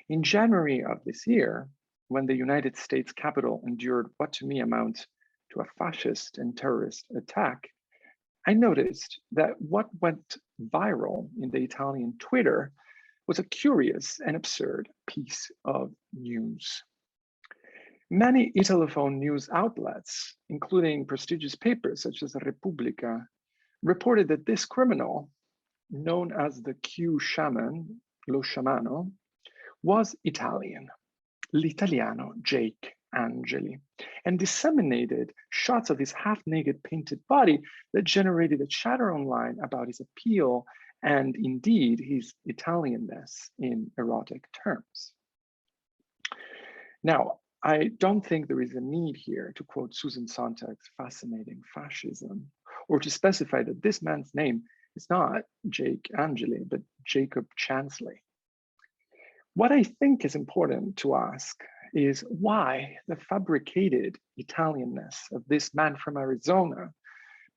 In January of this year, when the United States Capitol endured what to me amounts to a fascist and terrorist attack, I noticed that what went viral in the Italian Twitter was a curious and absurd piece of news. Many Italophone news outlets, including prestigious papers such as Repubblica, reported that this criminal, known as the Q shaman, lo sciamano, was Italian, l'italiano Jake Angeli, and disseminated shots of his half-naked painted body that generated a chatter online about his appeal and indeed his Italianness in erotic terms. Now, I don't think there is a need here to quote Susan Sontag's fascinating fascism, or to specify that this man's name is not Jake Angeli, but Jacob Chansley. What I think is important to ask is why the fabricated Italianness of this man from Arizona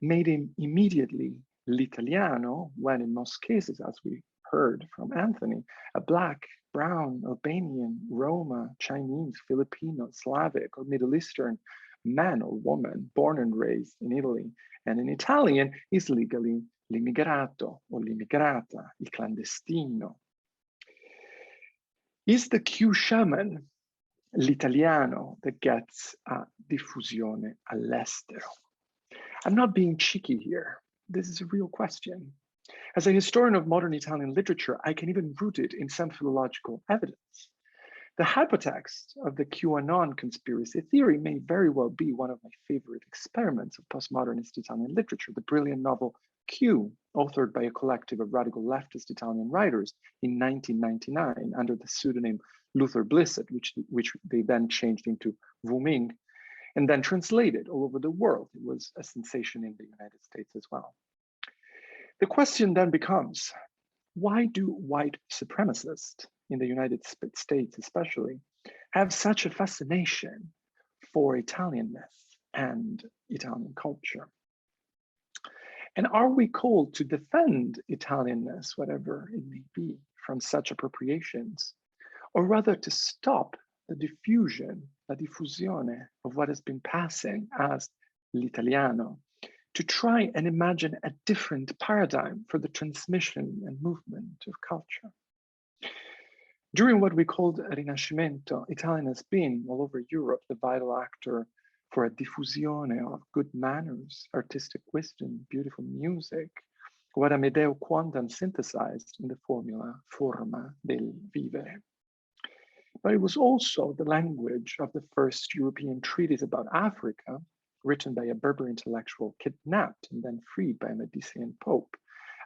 made him immediately l'italiano, when in most cases, as we heard from Anthony, a Black, Brown, Albanian, Roma, Chinese, Filipino, Slavic, or Middle Eastern man or woman born and raised in Italy, and in Italian is legally l'immigrato or l'immigrata, il clandestino. Is the Q shaman l'italiano that gets a diffusione all'estero? I'm not being cheeky here. This is a real question. As a historian of modern Italian literature, I can even root it in some philological evidence. The hypotext of the QAnon conspiracy theory may very well be one of my favorite experiments of postmodernist Italian literature, the brilliant novel Q, authored by a collective of radical leftist Italian writers in 1999 under the pseudonym Luther Blissett, which they then changed into Wu Ming, and then translated all over the world. It was a sensation in the United States as well. The question then becomes, why do white supremacists in the United States especially have such a fascination for Italianness and Italian culture? And are we called to defend Italianness, whatever it may be, from such appropriations, or rather to stop the diffusion, la diffusione of what has been passing as l'italiano, to try and imagine a different paradigm for the transmission and movement of culture? During what we called Rinascimento, Italian has been, all over Europe, the vital actor for a diffusione of good manners, artistic wisdom, beautiful music, what Amedeo Quandan synthesized in the formula forma del vivere. But it was also the language of the first European treatise about Africa, written by a Berber intellectual kidnapped and then freed by a Medicean pope,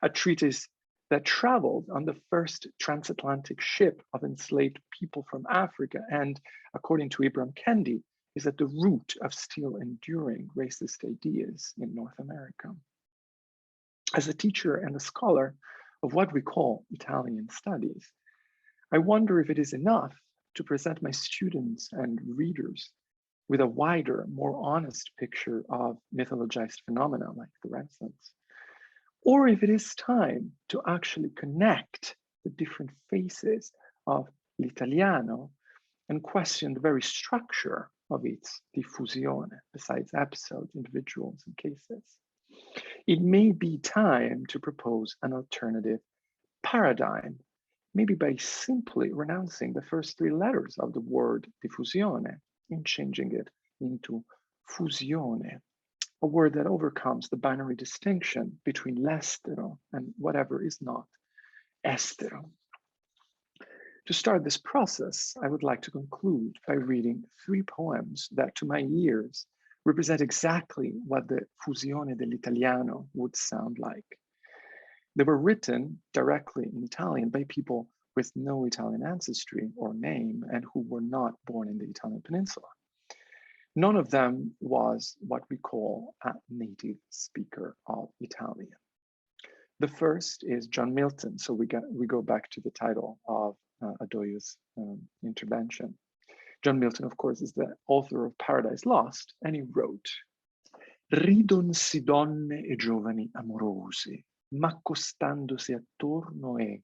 a treatise that traveled on the first transatlantic ship of enslaved people from Africa, and according to Ibram Kendi, is at the root of still enduring racist ideas in North America. As a teacher and a scholar of what we call Italian studies, I wonder if it is enough to present my students and readers with a wider, more honest picture of mythologized phenomena like the Renaissance, or if it is time to actually connect the different faces of l'italiano and question the very structure of its diffusione, besides episodes, individuals, and cases. It may be time to propose an alternative paradigm, maybe by simply renouncing the first three letters of the word diffusione and changing it into fusione, a word that overcomes the binary distinction between l'estero and whatever is not estero. To start this process, I would like to conclude by reading three poems that, to my ears, represent exactly what the fusione dell'italiano would sound like. They were written directly in Italian by people with no Italian ancestry or name and who were not born in the Italian peninsula. None of them was what we call a native speaker of Italian. The first is John Milton, so we go back to the title of Adoyo's intervention. John Milton, of course, is the author of Paradise Lost, and he wrote, "Ridonsi donne e giovani amorose, ma accostandosi attorno è,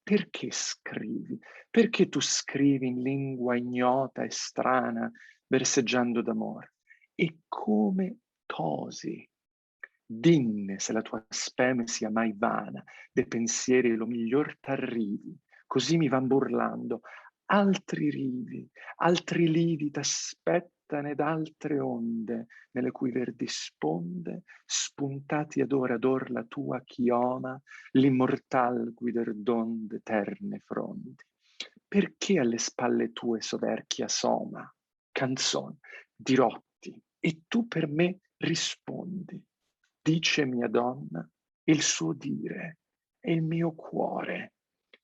perché scrivi? Perché tu scrivi in lingua ignota e strana, verseggiando d'amor? e come tosi. Dinne se la tua speme sia mai vana, de pensieri lo miglior t'arrivi, così mi van burlando. Altri rivi, altri lidi t'aspettano ed altre onde, nelle cui verdi sponde, spuntati ad or la tua chioma, l'immortal guider d'onde eterne frondi. Perché alle spalle tue soverchia soma, canzon, dirotti, e tu per me rispondi. Dice mia donna, il suo dire e il mio cuore.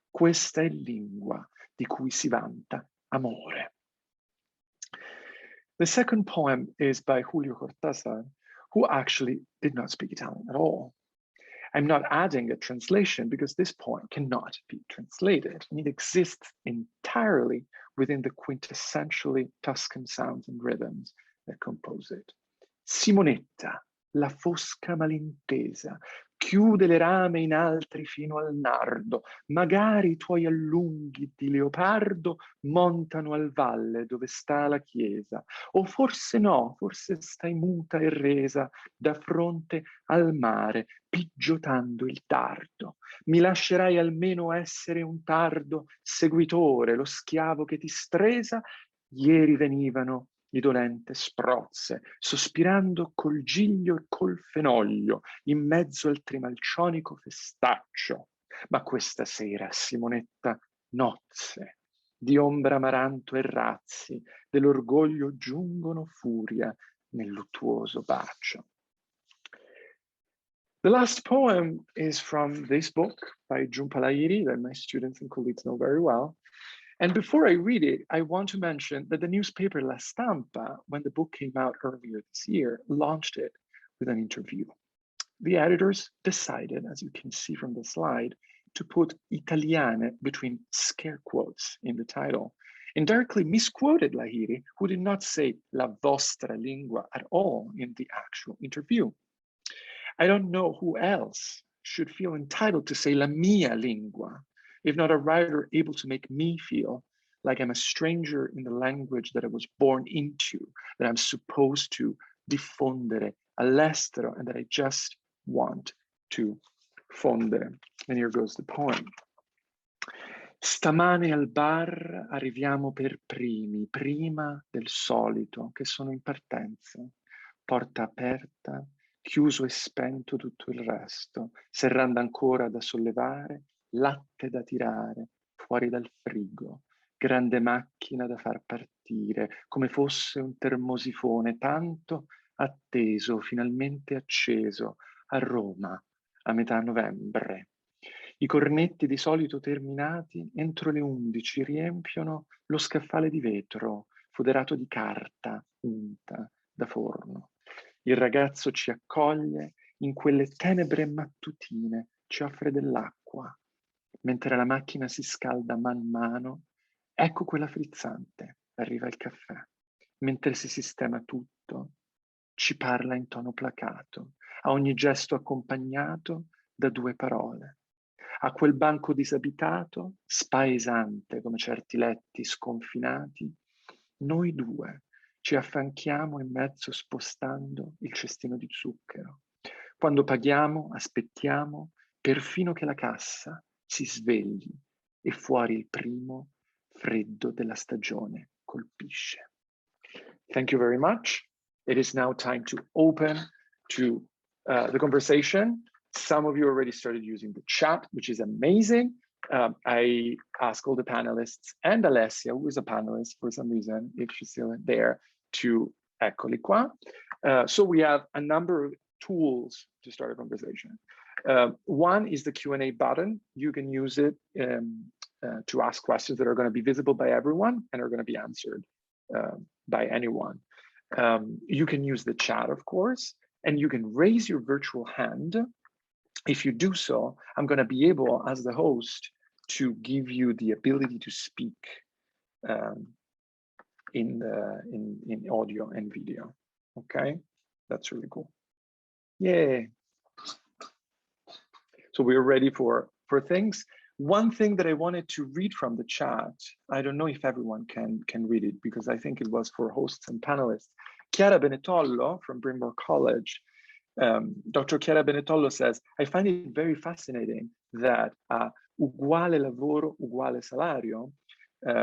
Questa è lingua di cui si vanta amore. The second poem is by Julio Cortázar, who actually did not speak Italian at all. I'm not adding a translation because this poem cannot be translated, and it exists entirely within the quintessentially Tuscan sounds and rhythms that compose it. Simonetta, la fosca malintesa, chiude le rame in altri fino al nardo, magari i tuoi allunghi di leopardo montano al valle dove sta la chiesa, o forse no, forse stai muta e resa da fronte al mare, piggiottando il dardo. Mi lascerai almeno essere un tardo seguitore, lo schiavo che ti stresa. Ieri venivano di dolente sprozze, sospirando col giglio e col fenoglio, in mezzo al trimalcionico festaccio. Ma questa sera, Simonetta, nozze, di ombra amaranto e razzi, dell'orgoglio giungono furia nel luttuoso bacio. The last poem is from this book by Giunta Lahiri that my students and colleagues know very well. And before I read it, I want to mention that the newspaper La Stampa, when the book came out earlier this year, launched it with an interview. The editors decided, as you can see from the slide, to put italiane between scare quotes in the title, and directly misquoted Lahiri, who did not say la vostra lingua at all in the actual interview. I don't know who else should feel entitled to say la mia lingua, if not a writer able to make me feel like I'm a stranger in the language that I was born into, that I'm supposed to diffondere all'estero, and that I just want to fondere. And here goes the poem. Stamane al bar arriviamo per primi, prima del solito, che sono in partenza. Porta aperta, chiuso e spento tutto il resto, serranda ancora da sollevare, latte da tirare fuori dal frigo, grande macchina da far partire, come fosse un termosifone tanto atteso, finalmente acceso, a Roma, a metà novembre. I cornetti di solito terminati entro le 11 riempiono lo scaffale di vetro, foderato di carta unta da forno. Il ragazzo ci accoglie in quelle tenebre mattutine, ci offre dell'acqua. Mentre la macchina si scalda man mano, ecco quella frizzante, arriva il caffè. Mentre si sistema tutto, ci parla in tono placato, a ogni gesto accompagnato da 2 parole. A quel banco disabitato, spaesante come certi letti sconfinati, noi 2 ci affanchiamo in mezzo spostando il cestino di zucchero. Quando paghiamo, aspettiamo perfino che la cassa si svegli e fuori il primo freddo della stagione colpisce. Thank you very much. It is now time to open to the conversation. Some of you already started using the chat, which is amazing. I ask all the panelists and Alessia, who is a panelist for some reason, if she's still there, to eccoli qua. So we have a number of tools to start a conversation. One is the Q&A button. You can use it to ask questions that are going to be visible by everyone and are going to be answered by anyone. You can use the chat, of course, and you can raise your virtual hand. If you do so, I'm going to be able, as the host, to give you the ability to speak in audio and video. Okay, that's really cool. Yay! So we're ready for things. One thing that I wanted to read from the chat, I don't know if everyone can read it because I think it was for hosts and panelists. Chiara Benetollo from Bryn Mawr College, Dr. Chiara Benetollo says, I find it very fascinating that uguale lavoro, uguale salario,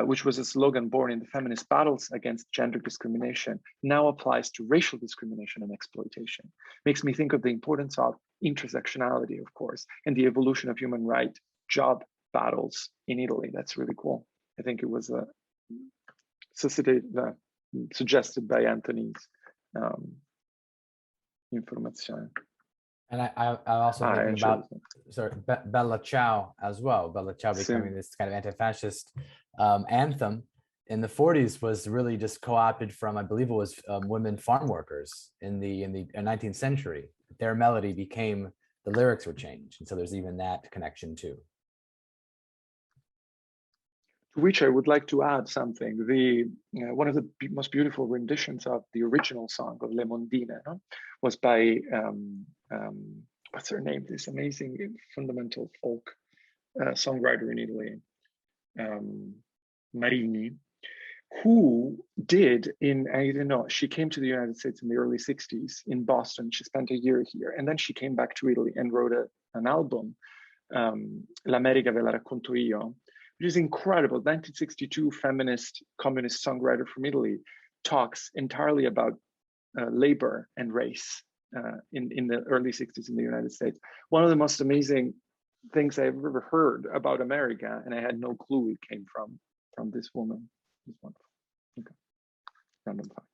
which was a slogan born in the feminist battles against gender discrimination, now applies to racial discrimination and exploitation. Makes me think of the importance of intersectionality, of course, and the evolution of human rights job battles in Italy. That's really cool. I think it was suggested by Anthony's information. And I also thinking about Bella Ciao as well. Bella Ciao becoming this kind of anti-fascist anthem in the 40s was really just co-opted from, I believe it was women farm workers in the 19th century. Their melody became, the lyrics were changed. And so there's even that connection too. To which I would like to add something. One of the most beautiful renditions of the original song of Le Mondine was by, what's her name? This amazing fundamental folk songwriter in Italy, Marini, who did I don't know, she came to the United States in the early 60s in Boston. She spent a year here, and then she came back to Italy and wrote an album, L'America ve la racconto io, which is incredible. 1962 feminist communist songwriter from Italy talks entirely about labor and race in the early 60s in the United States. One of the most amazing things I've ever heard about America, and I had no clue it came from this woman. This one. Okay. Random fact.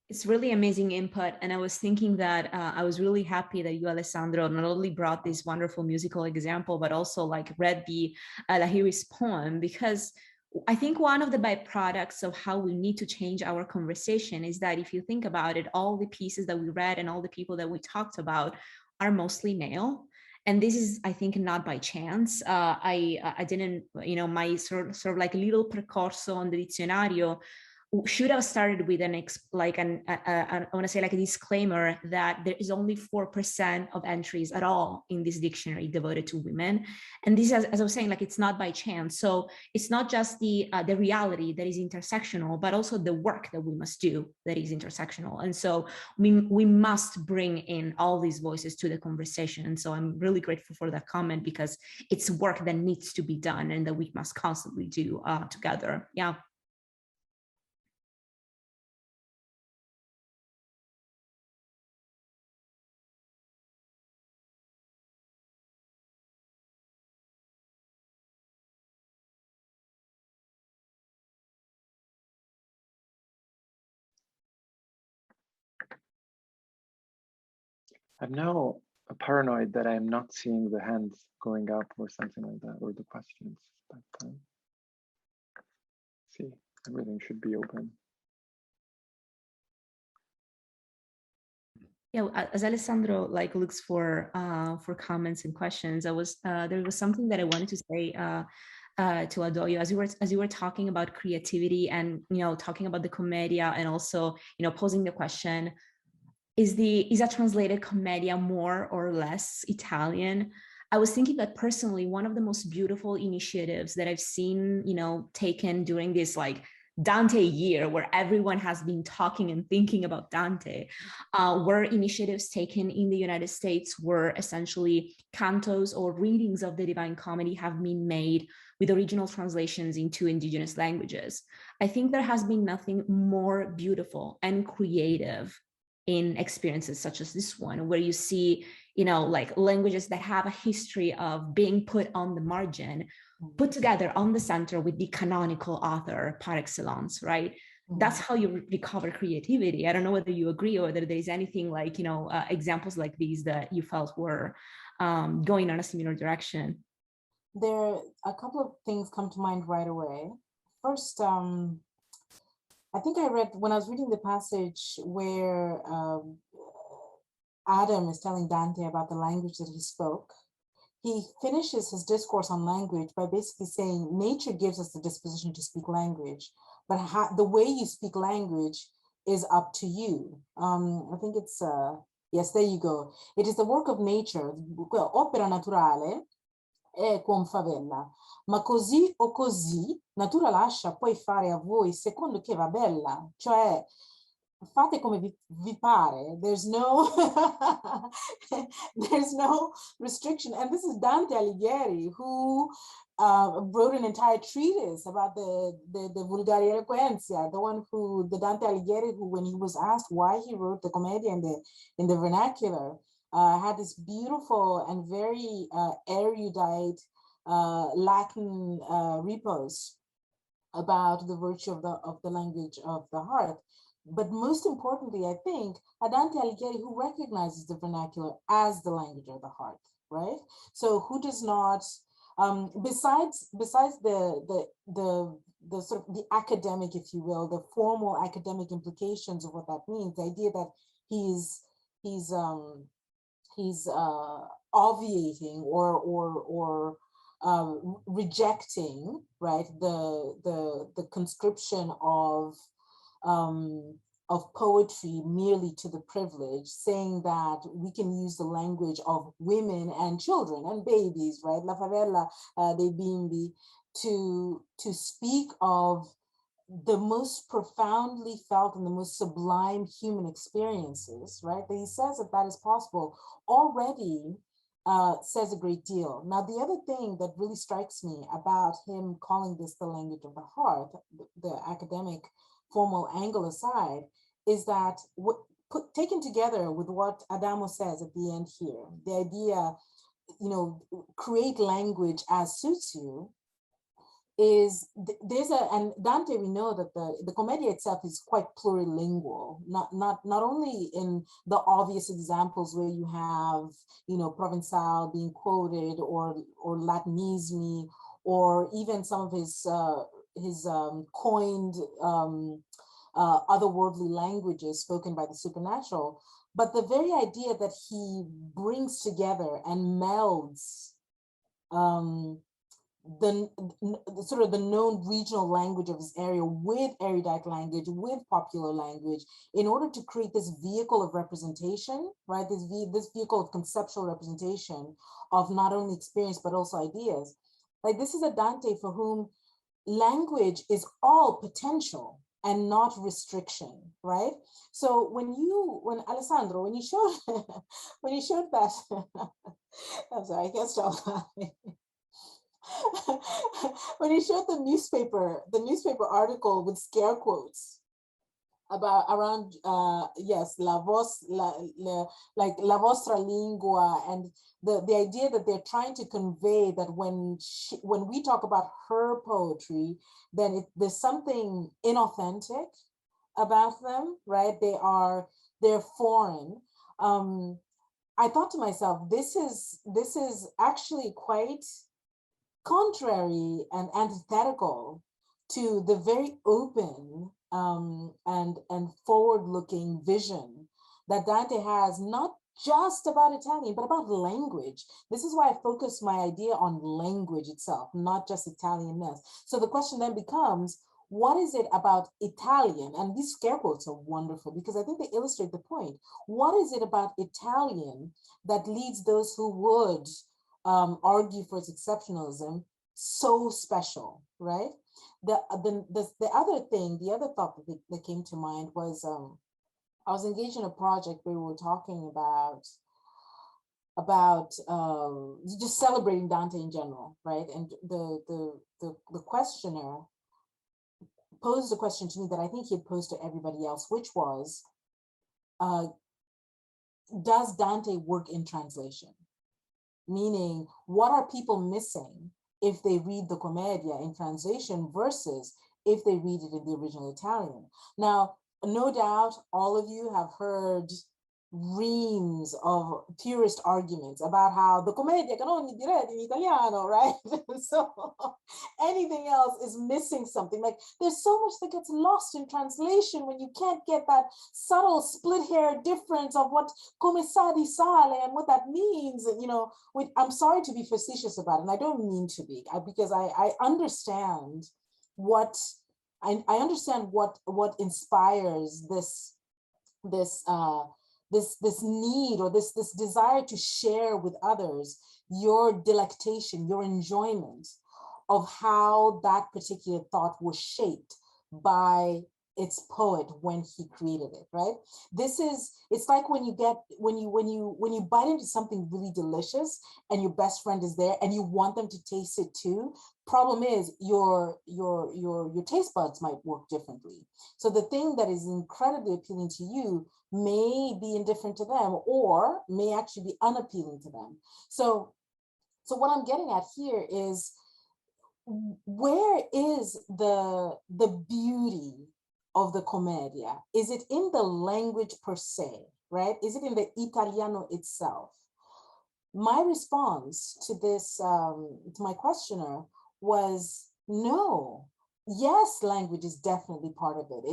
It's really amazing input. And I was thinking that I was really happy that you, Alessandro, not only brought this wonderful musical example, but also like read the Lahiri's poem, because I think one of the byproducts of how we need to change our conversation is that if you think about it, all the pieces that we read and all the people that we talked about are mostly male. And this is, I think, not by chance. I didn't, my sort of like little percorso on the dizionario should have started with I want to say like a disclaimer that there is only 4% of entries at all in this dictionary devoted to women. And this, as I was saying, like it's not by chance. So it's not just the reality that is intersectional, but also the work that we must do that is intersectional. And so we must bring in all these voices to the conversation. And so I'm really grateful for that comment, because it's work that needs to be done and that we must constantly do together. Yeah. I'm now paranoid that I am not seeing the hands going up or something like that, or the questions. But see, everything should be open. Yeah, as Alessandro like looks for comments and questions, there was something that I wanted to say to Adoyo as you were talking about creativity and talking about the commedia, and also posing the question, is a translated commedia more or less Italian? I was thinking that personally, one of the most beautiful initiatives that I've seen, taken during this like Dante year, where everyone has been talking and thinking about Dante, were initiatives taken in the United States where essentially cantos or readings of the Divine Comedy have been made with original translations into indigenous languages. I think there has been nothing more beautiful and creative in experiences such as this one, where you see, like languages that have a history of being put on the margin, put together on the center with the canonical author par excellence, right? That's how you recover creativity. I don't know whether you agree or whether there's anything like, examples like these that you felt were going on a similar direction. There are a couple of things come to mind right away. First, I think I read, when I was reading the passage where Adam is telling Dante about the language that he spoke, he finishes his discourse on language by basically saying, nature gives us the disposition to speak language, but the way you speak language is up to you. I think it's, yes, there you go. It is the work of nature, opera naturale, è quam favella, ma così o così natura lascia poi fare a voi secondo che va bella. Cioè fate come vi pare. There's no there's no restriction. And this is Dante Alighieri, who wrote an entire treatise about the vulgari eloquentia, the Dante Alighieri, who, when he was asked why he wrote the Commedia in the vernacular, had this beautiful and very erudite Latin repos about the virtue of the language of the heart. But most importantly, I think, Dante Alighieri, who recognizes the vernacular as the language of the heart, right? So who does not, besides the sort of the academic, if you will, the formal academic implications of what that means, the idea that he's obviating or rejecting, right, the conscription of poetry merely to the privilege, saying that we can use the language of women and children and babies, right, la favela dei bimbi, to speak of the most profoundly felt and the most sublime human experiences, right? That he says that that is possible already says a great deal. Now, the other thing that really strikes me about him calling this the language of the heart, the academic formal angle aside, is that taken together with what Adamo says at the end here, the idea, you know, create language as suits you, is and Dante, we know that the Commedia itself is quite plurilingual, not only in the obvious examples where you have, you know, Provençal being quoted, or Latinismi, or even some of his coined otherworldly languages spoken by the supernatural, but the very idea that he brings together and melds the sort of the known regional language of his area with erudite language, with popular language, in order to create this vehicle of representation, right? This vehicle of conceptual representation of not only experience, but also ideas. Like, this is a Dante for whom language is all potential and not restriction, right? So when Alessandro, when you showed that, I'm sorry, I can't stop laughing. When he showed the newspaper article with scare quotes around yes, la vostra lingua, and the idea that they're trying to convey that when we talk about her poetry, then there's something inauthentic about them, right? They're foreign. I thought to myself, this is actually quite contrary and antithetical to the very open and forward-looking vision that Dante has, not just about Italian, but about language. This is why I focus my idea on language itself, not just Italianness. So the question then becomes, what is it about Italian? And these scare quotes are wonderful because I think they illustrate the point. What is it about Italian that leads those who would argue for its exceptionalism so special, right? The other thought that came to mind was I was engaged in a project where we were talking about just celebrating Dante in general, right? And the questioner posed a question to me that I think he had posed to everybody else, which was, does Dante work in translation? Meaning, what are people missing if they read the Commedia in translation versus if they read it in the original Italian? Now, no doubt all of you have heard reams of purist arguments about how the Commedia can only be read in Italiano, right? So anything else is missing something. Like, there's so much that gets lost in translation when you can't get that subtle split hair difference of what come sa di sale and what that means. You know, I'm sorry to be facetious about it, and I don't mean to be, because I understand what I understand what inspires this need, or this desire to share with others your delectation, your enjoyment of how that particular thought was shaped by its poet when he created it, right? It's like when you bite into something really delicious and your best friend is there and you want them to taste it too. Problem is your taste buds might work differently. So the thing that is incredibly appealing to you may be indifferent to them or may actually be unappealing to them. So what I'm getting at here is, where is the beauty of the commedia? Is it in the language per se, right? Is it in the Italiano itself? My response to this, to my questioner, was no. Yes, language is definitely part of it.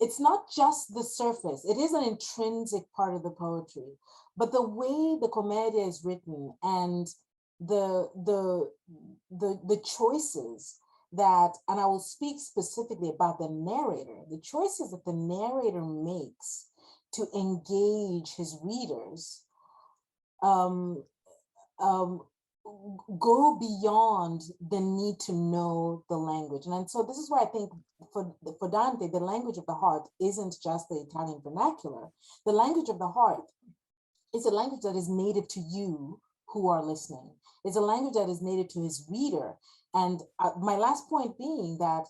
It's not just the surface. It is an intrinsic part of the poetry, but the way the commedia is written and the choices that, and I will speak specifically about the narrator, the choices that the narrator makes to engage his readers go beyond the need to know the language. And so this is where I think for Dante, the language of the heart isn't just the Italian vernacular. The language of the heart is a language that is native to you who are listening. It's a language that is native to his reader. And my last point being that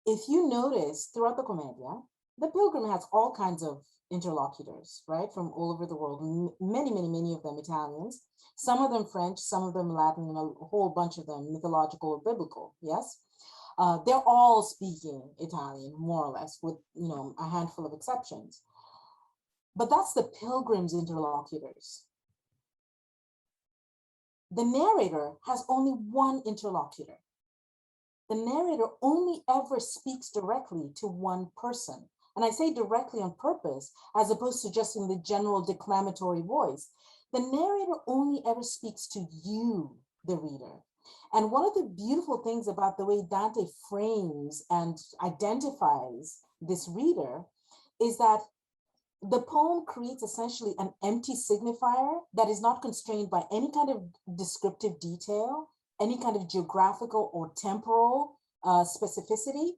if you notice throughout the commedia, the pilgrim has all kinds of interlocutors, right? From all over the world, many of them Italians, some of them French, some of them Latin, and a whole bunch of them mythological or biblical, yes? They're all speaking Italian, more or less, with a handful of exceptions. But that's the pilgrim's interlocutors. The narrator has only one interlocutor. The narrator only ever speaks directly to one person. And I say directly on purpose, as opposed to just in the general declamatory voice. The narrator only ever speaks to you, the reader. And one of the beautiful things about the way Dante frames and identifies this reader is that the poem creates essentially an empty signifier that is not constrained by any kind of descriptive detail, any kind of geographical or temporal specificity.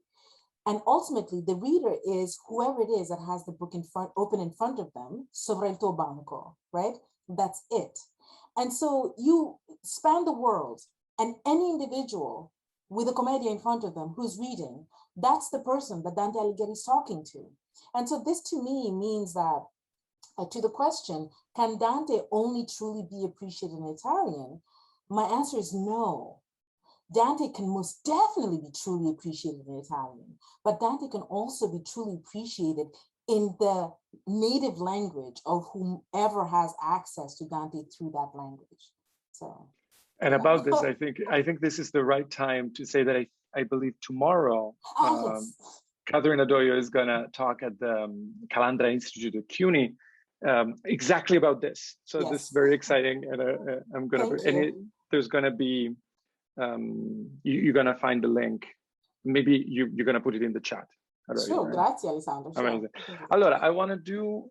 And ultimately, the reader is whoever it is that has the book open in front of them, sopra il tuo banco, right? That's it. And so you span the world, and any individual with a commedia in front of them who's reading, that's the person that Dante Alighieri is talking to. And so this to me means that, to the question, can Dante only truly be appreciated in Italian? My answer is no. Dante can most definitely be truly appreciated in Italian, but Dante can also be truly appreciated in the native language of whomever has access to Dante through that language. So. And about this, I think this is the right time to say that I believe tomorrow, Yes. Catherine Adoyo is going to talk at the Calandra Institute at CUNY exactly about this. So Yes. this is very exciting, and I'm going to. There's going to be. You're going to find the link. Maybe you're going to put it in the chat. Sure, grazie Alessandro. Amazing. Allora, I want to do,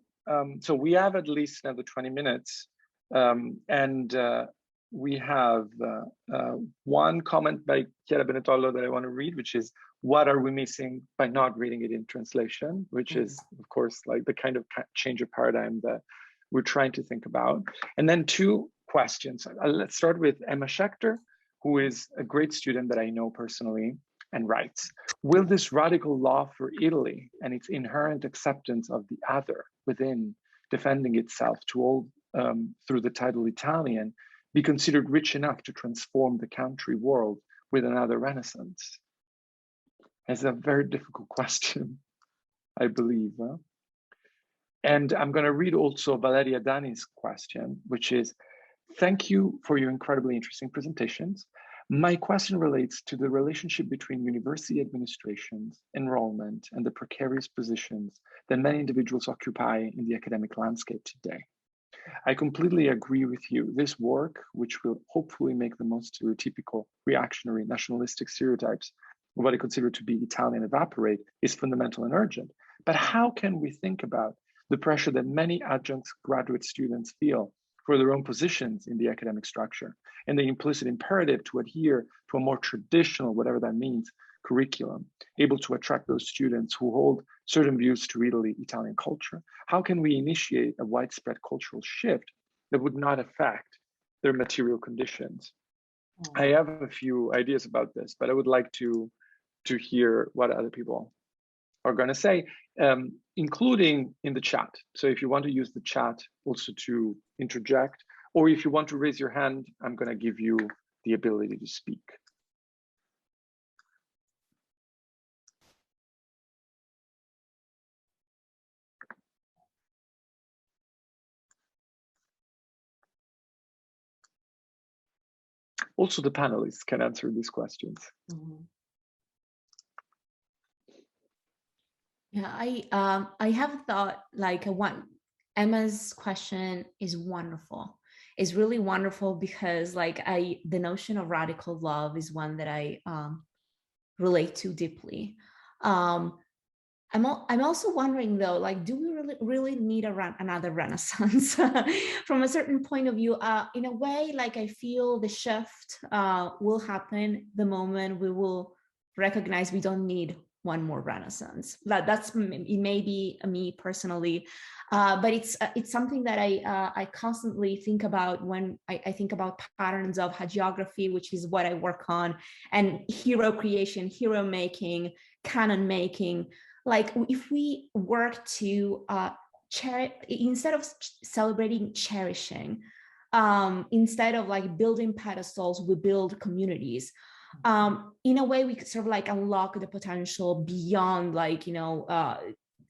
so we have at least another 20 minutes, and we have one comment by Chiara Benetollo that I want to read, which is, what are we missing by not reading it in translation? Which is, of course, like the kind of change of paradigm that we're trying to think about. And then two questions. Let's start with Emma Schechter, who is a great student that I know personally, and writes, will this radical law for Italy and its inherent acceptance of the other within defending itself to all through the title Italian be considered rich enough to transform the country world with another Renaissance? It's a very difficult question, I believe. And I'm going to read also Valeria Dani's question, which is, thank you for your incredibly interesting presentations. My question relates to the relationship between university administrations, enrollment, and the precarious positions that many individuals occupy in the academic landscape today. I completely agree with you. This work, which will hopefully make the most stereotypical, reactionary, nationalistic stereotypes of what I consider to be Italian evaporate, is fundamental and urgent. But how can we think about the pressure that many adjunct graduate students feel for their own positions in the academic structure, and the implicit imperative to adhere to a more traditional, whatever that means, curriculum, able to attract those students who hold certain views to Italy, Italian culture? How can we initiate a widespread cultural shift that would not affect their material conditions? I have a few ideas about this, but I would like to hear what other people are going to say, including in the chat. So if you want to use the chat also to interject, or if you want to raise your hand, I'm going to give you the ability to speak. Also, the panelists can answer these questions. Mm-hmm. Yeah, I have thought like Emma's question is wonderful. It's really wonderful because like the notion of radical love is one that I relate to deeply. I'm also wondering though, like, do we really need another Renaissance? From a certain point of view, in a way, like I feel the shift will happen the moment we will recognize we don't need one more Renaissance. That's maybe me personally, but it's something that I constantly think about when I think about patterns of hagiography, which is what I work on, and hero creation, hero making, canon making. Like if we work to instead of celebrating, cherishing, instead of like building pedestals, we build communities. In a way, we could sort of like unlock the potential beyond like,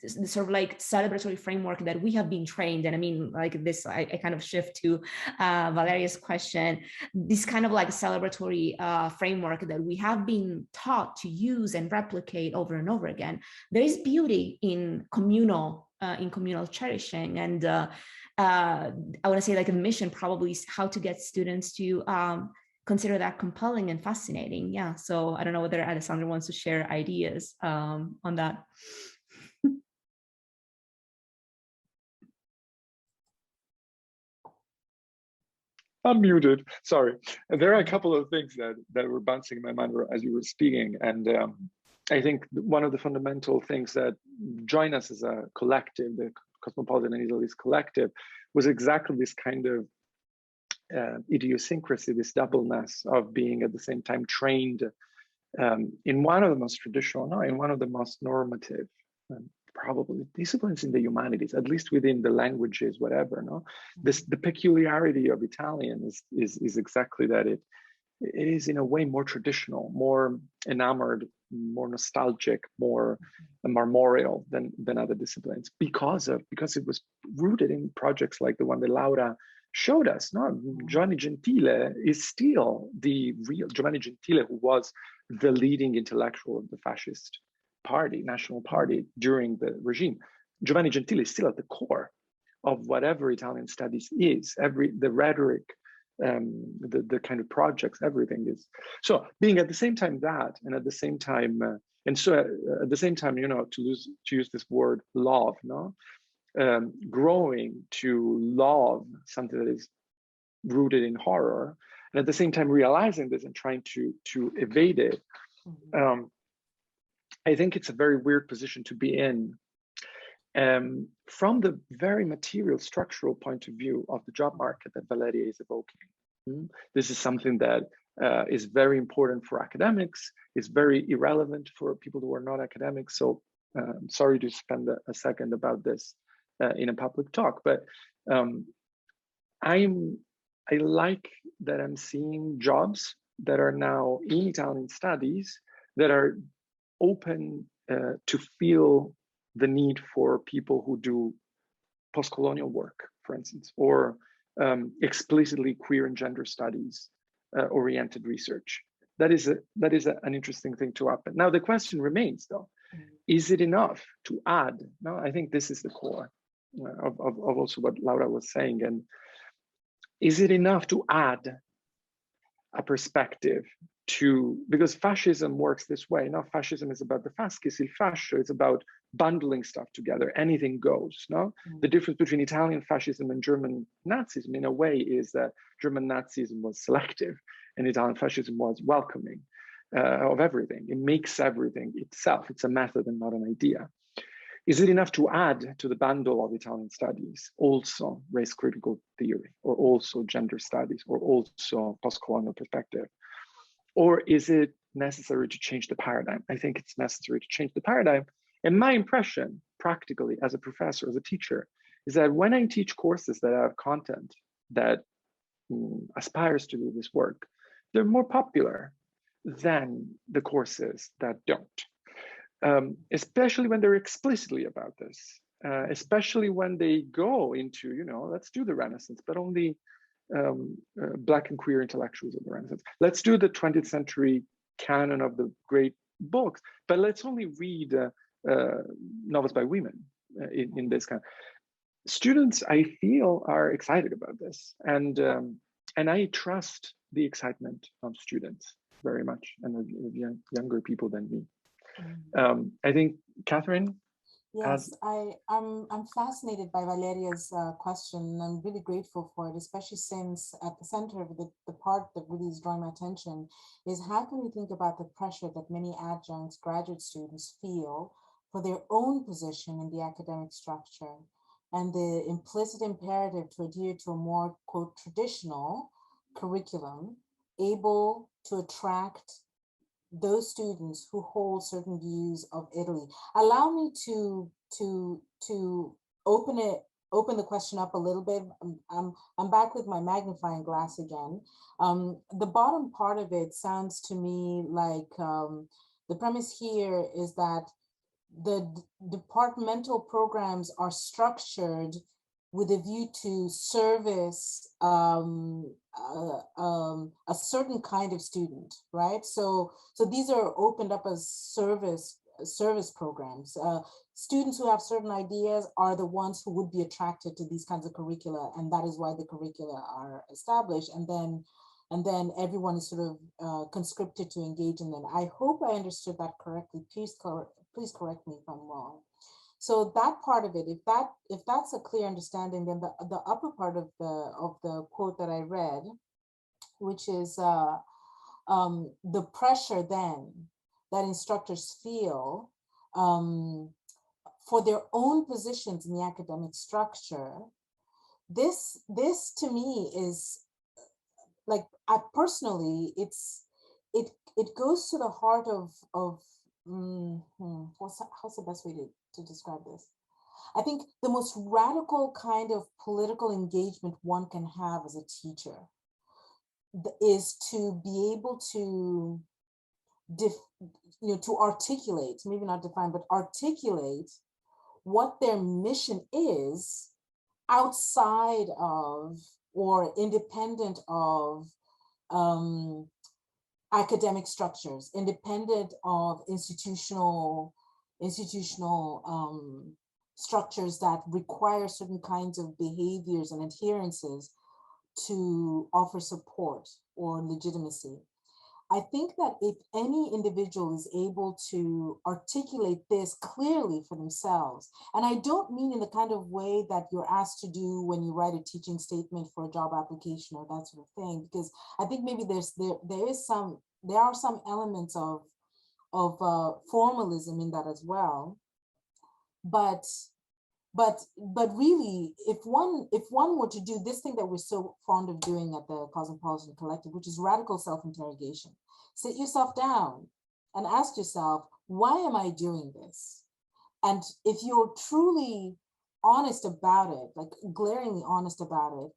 the sort of like celebratory framework that we have been trained. And I mean, like this, I kind of shift to Valeria's question, this kind of like celebratory framework that we have been taught to use and replicate over and over again. There is beauty in communal cherishing. And I want to say like a mission probably is how to get students to consider that compelling and fascinating. Yeah. So I don't know whether Alessandro wants to share ideas on that. I'm muted, sorry. There are a couple of things that were bouncing in my mind as you were speaking. And I think one of the fundamental things that joined us as a collective, the Cosmopolitan Italies Collective, was exactly this kind of idiosyncrasy, this doubleness of being at the same time trained in one of the most traditional, no, in one of the most normative, probably disciplines in the humanities, at least within the languages, whatever. No, the peculiarity of Italian is exactly that it is in a way more traditional, more enamored, more nostalgic, more marmoreal than other disciplines because it was rooted in projects like the one that Laura showed us. No, Giovanni Gentile is still the real Giovanni Gentile, who was the leading intellectual of the fascist party, national party during the regime. Giovanni Gentile is still at the core of whatever Italian studies is. The rhetoric, the kind of projects, everything is. So being at the same time that, and at the same time, at the same time, to use this word love, no, growing to love something that is rooted in horror, and at the same time realizing this and trying to evade it. I think it's a very weird position to be in. From the very material structural point of view of the job market that Valeria is evoking. This is something that is very important for academics, is very irrelevant for people who are not academics. So I'm sorry to spend a second about this in a public talk, but I like that I'm seeing jobs that are now in Italian studies that are open to feel the need for people who do post-colonial work, for instance, or explicitly queer and gender studies oriented research. That is an interesting thing to happen. Now the question remains, though, is it enough to add? No, I think this is the core of also what Laura was saying. And is it enough to add a perspective to, because fascism works this way. Now fascism is about the fascis, il fascio, it's about bundling stuff together, anything goes, no? The difference between Italian fascism and German Nazism in a way is that German Nazism was selective and Italian fascism was welcoming. of everything. It makes everything itself. It's a method and not an idea. Is it enough to add to the bundle of Italian studies also race critical theory, or also gender studies, or also post-colonial perspective? Or is it necessary to change the paradigm? I think it's necessary to change the paradigm. And my impression, practically, as a professor, as a teacher, is that when I teach courses that have content that aspires to do this work, they're more popular than the courses that don't, especially when they're explicitly about this, especially when they go into, you know, let's do the Renaissance, but only Black and queer intellectuals of the Renaissance. Let's do the 20th century canon of the great books, but let's only read novels by women in this kind. Students, I feel, are excited about this, and I trust the excitement of students very much, and of younger people than me. I think Catherine. Yes, I'm fascinated by Valeria's question, and I'm really grateful for it, especially since at the center of the part that really is drawing my attention is how can we think about the pressure that many adjuncts, graduate students feel for their own position in the academic structure, and the implicit imperative to adhere to a more, quote, traditional curriculum, able to attract those students who hold certain views of Italy. Allow me to open the question up a little bit. I'm back with my magnifying glass again. The bottom part of it sounds to me like the premise here is that the departmental programs are structured with a view to service a certain kind of student, right? So these are opened up as service programs. Students who have certain ideas are the ones who would be attracted to these kinds of curricula, and that is why the curricula are established. And then everyone is sort of conscripted to engage in them. I hope I understood that correctly. Please correct me if I'm wrong. So that part of it, if that's a clear understanding, then the upper part of the quote that I read, which is the pressure then that instructors feel for their own positions in the academic structure, this to me is like, I personally, it goes to the heart of how's the best way to describe this? I think the most radical kind of political engagement one can have as a teacher is to be able to to articulate, maybe not define, but articulate what their mission is outside of or independent of academic structures, independent of institutional structures that require certain kinds of behaviors and adherences to offer support or legitimacy. I think that if any individual is able to articulate this clearly for themselves, and I don't mean in the kind of way that you're asked to do when you write a teaching statement for a job application or that sort of thing, because I think maybe there are some elements of formalism in that as well, but really, if one were to do this thing that we're so fond of doing at the Cosmopolitan Collective, which is radical self-interrogation, sit yourself down and ask yourself, why am I doing this? And if you're truly honest about it, like glaringly honest about it,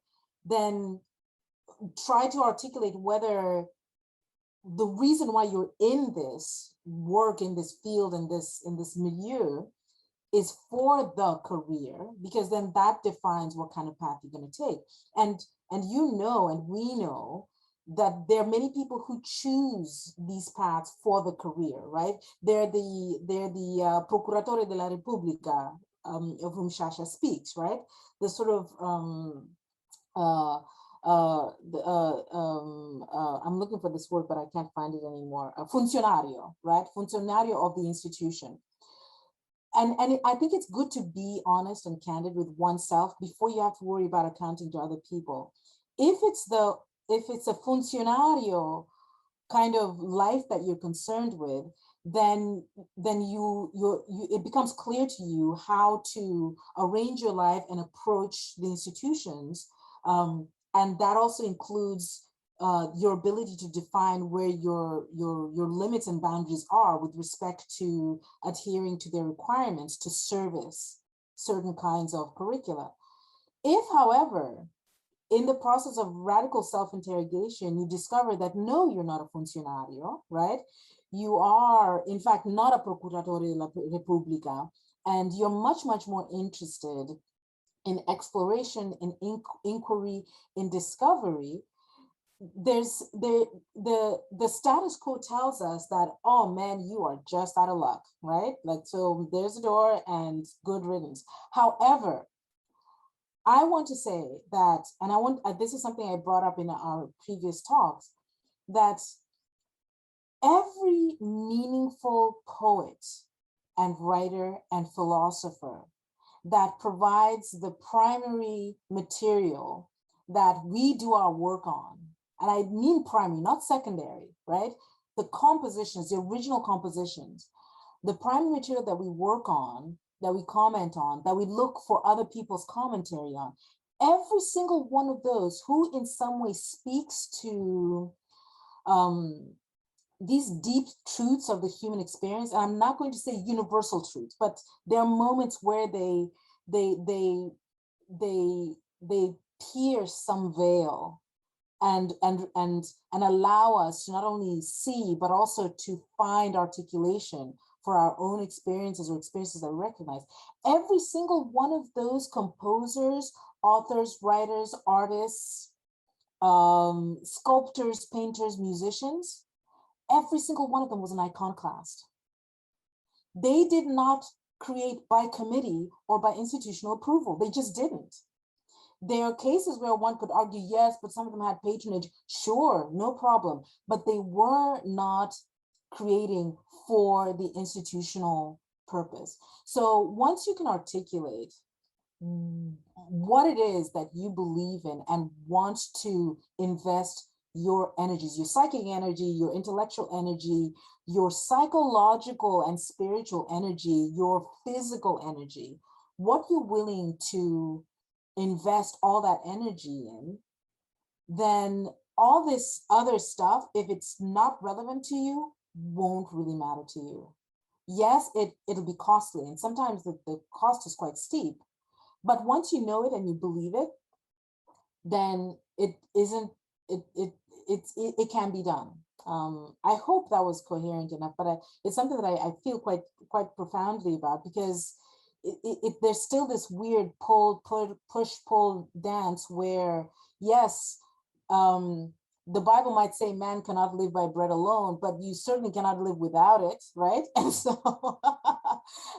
then try to articulate whether the reason why you're in this work, in this field, in this milieu, is for the career, because then that defines what kind of path you're going to take. And you know, and we know that there are many people who choose these paths for the career, right? They're the Procuratore della Repubblica, of whom Shasha speaks, right? The sort of I'm looking for this word, but I can't find it anymore. Funzionario, right? Funzionario of the institution. And I think it's good to be honest and candid with oneself before you have to worry about accounting to other people. If it's a funzionario kind of life that you're concerned with, then it becomes clear to you how to arrange your life and approach the institutions. And that also includes your ability to define where your limits and boundaries are with respect to adhering to their requirements to service certain kinds of curricula. If, however, in the process of radical self-interrogation, you discover that no, you're not a funcionario, right? You are, in fact, not a procuratore della Repubblica, and you're much, much more interested in exploration, in inquiry, in discovery. There's the status quo tells us that, oh man, you are just out of luck, right? Like, so there's a door and good riddance. However, I want to say that, and this is something I brought up in our previous talks, that every meaningful poet and writer and philosopher that provides the primary material that we do our work on, and I mean primary, not secondary, right? The compositions, the original compositions, the primary material that we work on, that we comment on, that we look for other people's commentary on, every single one of those who in some way speaks to these deep truths of the human experience, and I'm not going to say universal truths, but there are moments where they pierce some veil and allow us to not only see, but also to find articulation for our own experiences or experiences that we recognize. Every single one of those composers, authors, writers, artists, sculptors, painters, musicians, every single one of them was an iconoclast. They did not create by committee or by institutional approval. They just didn't. There are cases where one could argue, yes, but some of them had patronage. Sure, no problem. But they were not creating for the institutional purpose. So once you can articulate what it is that you believe in and want to invest your energies, your psychic energy, your intellectual energy, your psychological and spiritual energy, your physical energy, what you're willing to invest all that energy in, then all this other stuff, if it's not relevant to you, won't really matter to you. Yes, it'll be costly, and sometimes the cost is quite steep, but once you know it and you believe it, then it can be done. I hope that was coherent enough, but it's something that I feel quite profoundly about, because there's still this weird push-pull dance where, yes, the Bible might say man cannot live by bread alone, but you certainly cannot live without it, right? And so,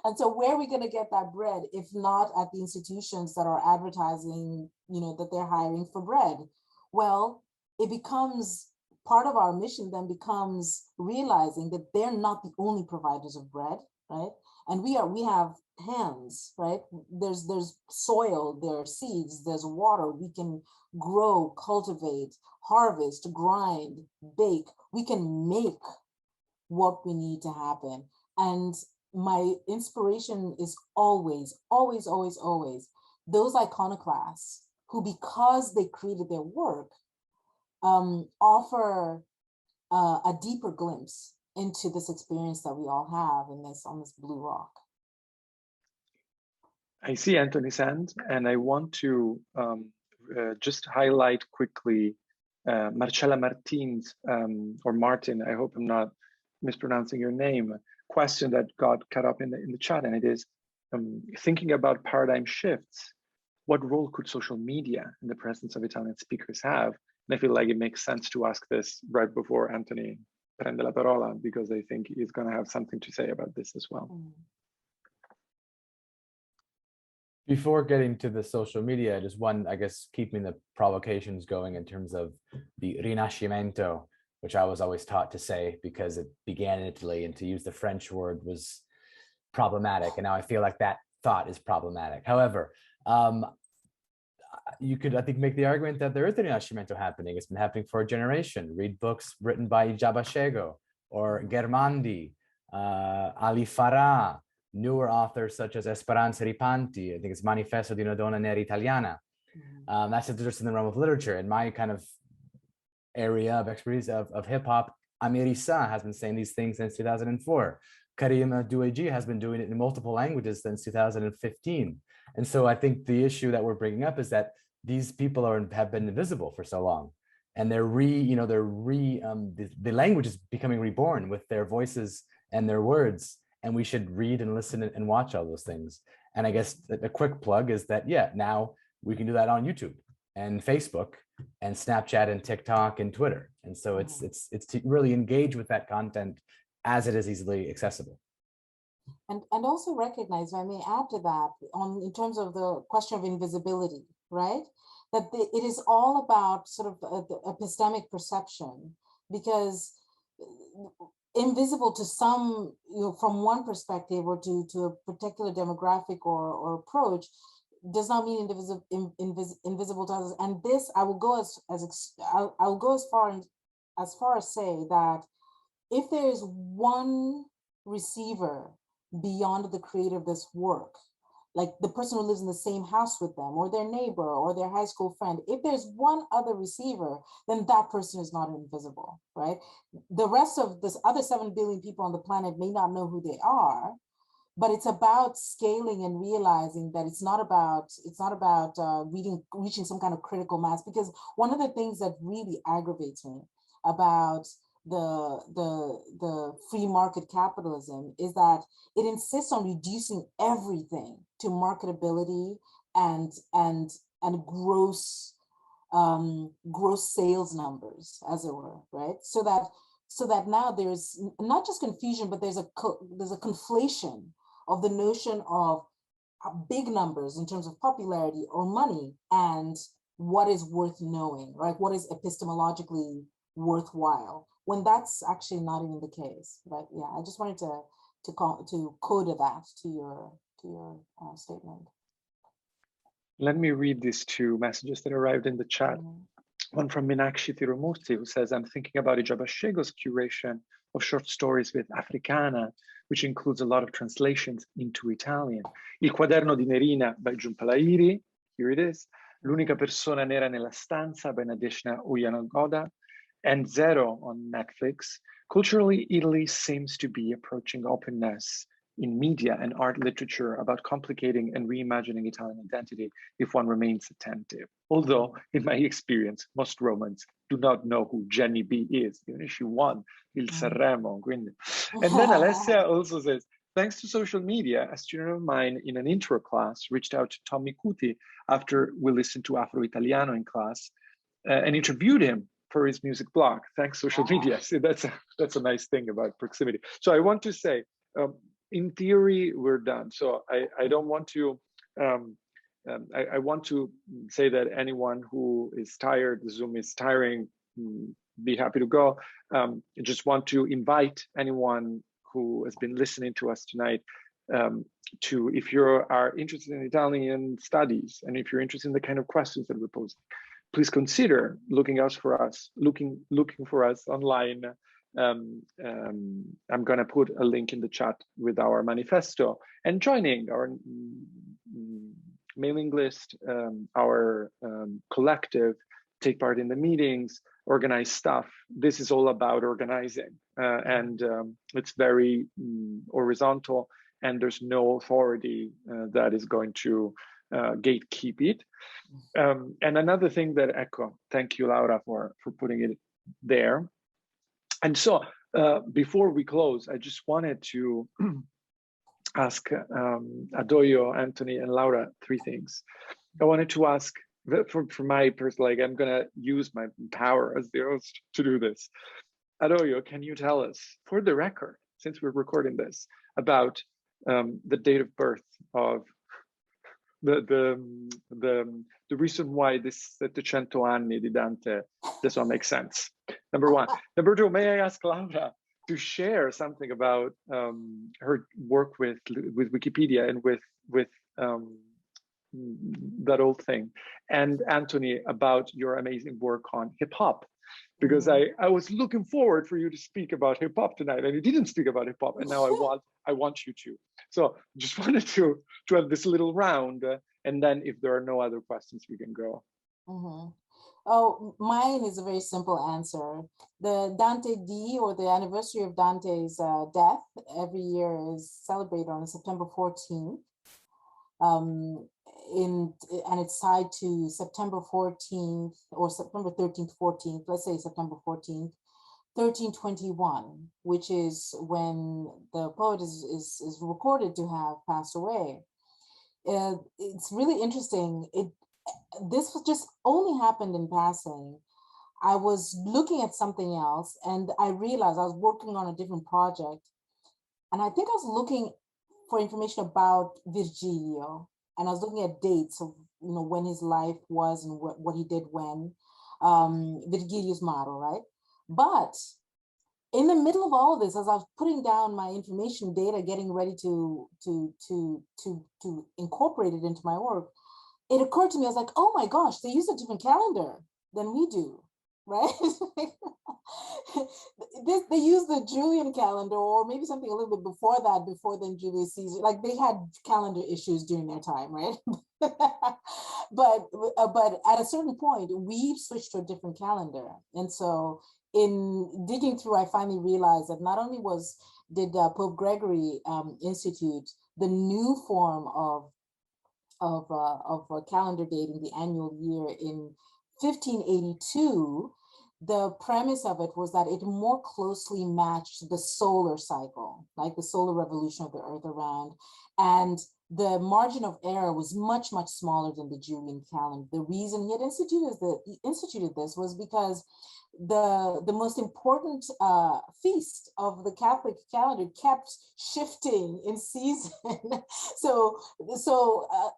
and so where are we going to get that bread if not at the institutions that are advertising, that they're hiring for bread? Well, it becomes part of our mission then becomes realizing that they're not the only providers of bread, right? And we have hands, right? There's soil, there are seeds, there's water. We can grow, cultivate, harvest, grind, bake. We can make what we need to happen. And my inspiration is always, always, always, always those iconoclasts who, because they created their work, offer a deeper glimpse into this experience that we all have on this blue rock. I see Anthony's hand, and I want to just highlight quickly Marcella Martin's, or Martin, I hope I'm not mispronouncing your name, question that got cut up in the chat, and it is thinking about paradigm shifts. What role could social media in the presence of Italian speakers have? And I feel like it makes sense to ask this right before Anthony prende la parola, because I think he's going to have something to say about this as well. Before getting to the social media, just one, I guess, keeping the provocations going in terms of the Rinascimento, which I was always taught to say because it began in Italy, and to use the French word was problematic. And now I feel like that thought is problematic. However, you could, I think, make the argument that there is a Rinascimento happening. It's been happening for a generation. Read books written by Jabashego or Germandi, Ali Farah, newer authors such as Esperanza Ripanti. I think it's Manifesto di una donna nera italiana. That's just in the realm of literature. In my kind of area of expertise of hip hop, Amiri Sa has been saying these things since 2004. Karima Doueji has been doing it in multiple languages since 2015. And so I think the issue that we're bringing up is that these people have been invisible for so long, and the language is becoming reborn with their voices and their words, and we should read and listen and watch all those things. And I guess a quick plug is that, yeah, now we can do that on YouTube and Facebook and Snapchat and TikTok and Twitter. And so it's to really engage with that content as it is easily accessible. And also recognize, if I may add to that, in terms of the question of invisibility, right? That it is all about sort of the epistemic perception, because invisible to some, from one perspective or to a particular demographic or approach, does not mean invisible to others. And this, I will go I'll go as far as say that if there is one receiver beyond the creator of this work, like the person who lives in the same house with them, or their neighbor, or their high school friend, if there's one other receiver, then that person is not invisible, right? The rest of this other 7 billion people on the planet may not know who they are, but it's about scaling and realizing that it's not about reaching some kind of critical mass. Because one of the things that really aggravates me about the free market capitalism is that it insists on reducing everything to marketability and gross sales numbers, as it were, right? So that now there's not just confusion, but there's a conflation of the notion of big numbers in terms of popularity or money and what is worth knowing, right? What is epistemologically worthwhile, when that's actually not even the case, right? Yeah, I just wanted to code that to your statement. Let me read these 2 messages that arrived in the chat. One from Minakshi Tirumurti, who says, I'm thinking about Ijabashego's curation of short stories with Africana, which includes a lot of translations into Italian. Il quaderno di Nerina by Giunpalairi, here it is. L'unica persona nera nella stanza by Nadeshna Uyanagoda. And Zero on Netflix. Culturally, Italy seems to be approaching openness in media and art literature about complicating and reimagining Italian identity if one remains attentive. Although, in my experience, most Romans do not know who Jenny B is, even if she won Il Sanremo. And then Alessia also says, thanks to social media, a student of mine in an intro class reached out to Tommy Cuti after we listened to Afro Italiano in class and interviewed him for his music blog. Thanks social media. See, that's a nice thing about proximity. So I want to say, in theory, we're done. So I don't want to, I want to say that anyone who is tired, the Zoom is tiring, be happy to go. I just want to invite anyone who has been listening to us tonight to, if you are interested in Italian studies, and if you're interested in the kind of questions that we're posing, please consider looking for us online. I'm going to put a link in the chat with our manifesto, and joining our mailing list, our collective, take part in the meetings, organize stuff. This is all about organizing, and it's very horizontal, and there's no authority that is going to gatekeep it. And another thing that thank you, Laura, for putting it there. And so before we close, I just wanted to ask Adoyo, Anthony, and Laura 3 things. I wanted to ask, for my personal, like, I'm gonna use my power as the host to do this. Adoyo, can you tell us, for the record, since we're recording this, about the date of birth of the reason why this 700 anni di Dante does not make sense. Number 1. Number 2, may I ask Laura to share something about her work with Wikipedia and with that old thing. and Anthony about your amazing work on hip hop, because I was looking forward for you to speak about hip hop tonight, and you didn't speak about hip hop, and now I want you to. So just wanted to have this little round, and then if there are no other questions, we can go. Oh, mine is a very simple answer. The Dante D, or the anniversary of Dante's death, every year is celebrated on September 14th. And it's tied to September 14th or September 13th, 14th, let's say September 14th, 1321, which is when the poet is recorded to have passed away. It's really interesting. This just only happened in passing. I was looking at something else and I realized I was working on a different project. And I think I was looking for information about Virgilio. And I was looking at dates of, you know, when his life was and what he did when, Virgilius Maro, right? But in the middle of all of this, as I was putting down my information data, getting ready to incorporate it into my work, it occurred to me, I was like, oh my gosh, they use a different calendar than we do, right? They use the Julian calendar, or maybe something a little bit before that, before then Julius Caesar. Like they had calendar issues during their time, right? but at a certain point, we switched to a different calendar. And so in digging through, I finally realized that not only did Pope Gregory institute the new form of calendar dating the annual year in 1582, the premise of it was that it more closely matched the solar cycle, like the solar revolution of the Earth around, and the margin of error was much, much smaller than the Julian calendar. The reason he had instituted this was because the most important feast of the Catholic calendar kept shifting in season. so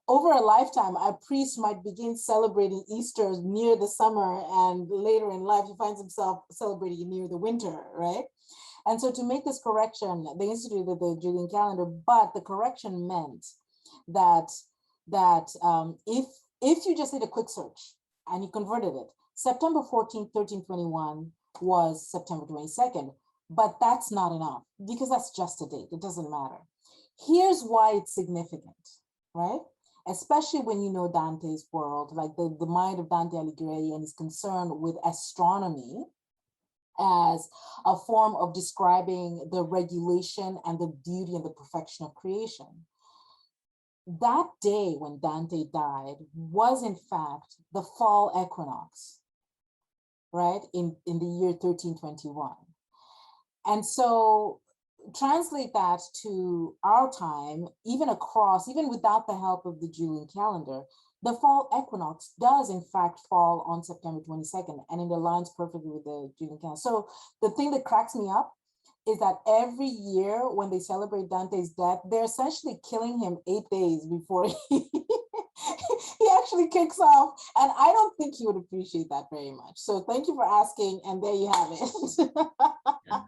over a lifetime, a priest might begin celebrating Easter near the summer, and later in life, he finds himself celebrating near the winter, right? And so to make this correction, they instituted the Julian calendar, but the correction meant that if you just did a quick search and you converted it, September 14th, 1321 was September 22nd, but that's not enough because that's just a date. It doesn't matter. Here's why it's significant, right? Especially when you know Dante's world, like the mind of Dante Alighieri and his concern with astronomy as a form of describing the regulation and the beauty and the perfection of creation. That day when Dante died was in fact the fall equinox, right, in the year 1321. And so translate that to our time, even without the help of the Julian calendar, the fall equinox does in fact fall on September 22nd, and it aligns perfectly with the Julian calendar. So the thing that cracks me up is that every year when they celebrate Dante's death, they're essentially killing him 8 days before he actually kicks off. And I don't think he would appreciate that very much. So thank you for asking, and there you have it.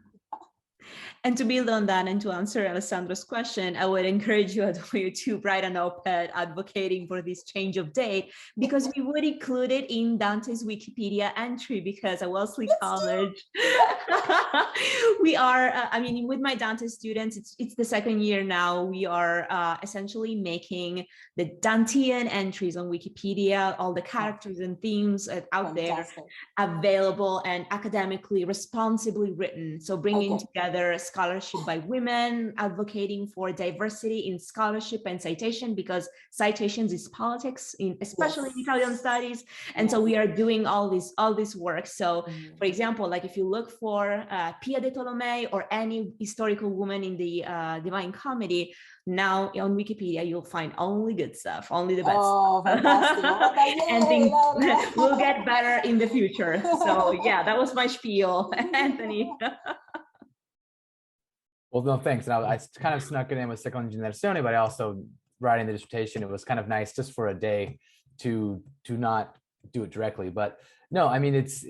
And to build on that and to answer Alessandro's question, I would encourage you to write an op-ed advocating for this change of date, because we would include it in Dante's Wikipedia entry, because at Wellesley College, we are, I mean, with my Dante students, it's the second year now, we are essentially making the Dantean entries on Wikipedia, all the characters and themes out there available and academically responsibly written. So bringing together scholarship by women, advocating for diversity in scholarship and citation, because citations is politics, especially in Italian studies. And so we are doing all this work. So for example, like if you look for Pia de Tolomei or any historical woman in the Divine Comedy, now on Wikipedia, you'll find only good stuff, only the best stuff. And things will get better in the future. So yeah, that was my spiel, Anthony. Well, no, thanks. And I kind of snuck it in with Seconda Generazione, but I also, writing the dissertation, it was kind of nice just for a day to not do it directly. But no, I mean, it's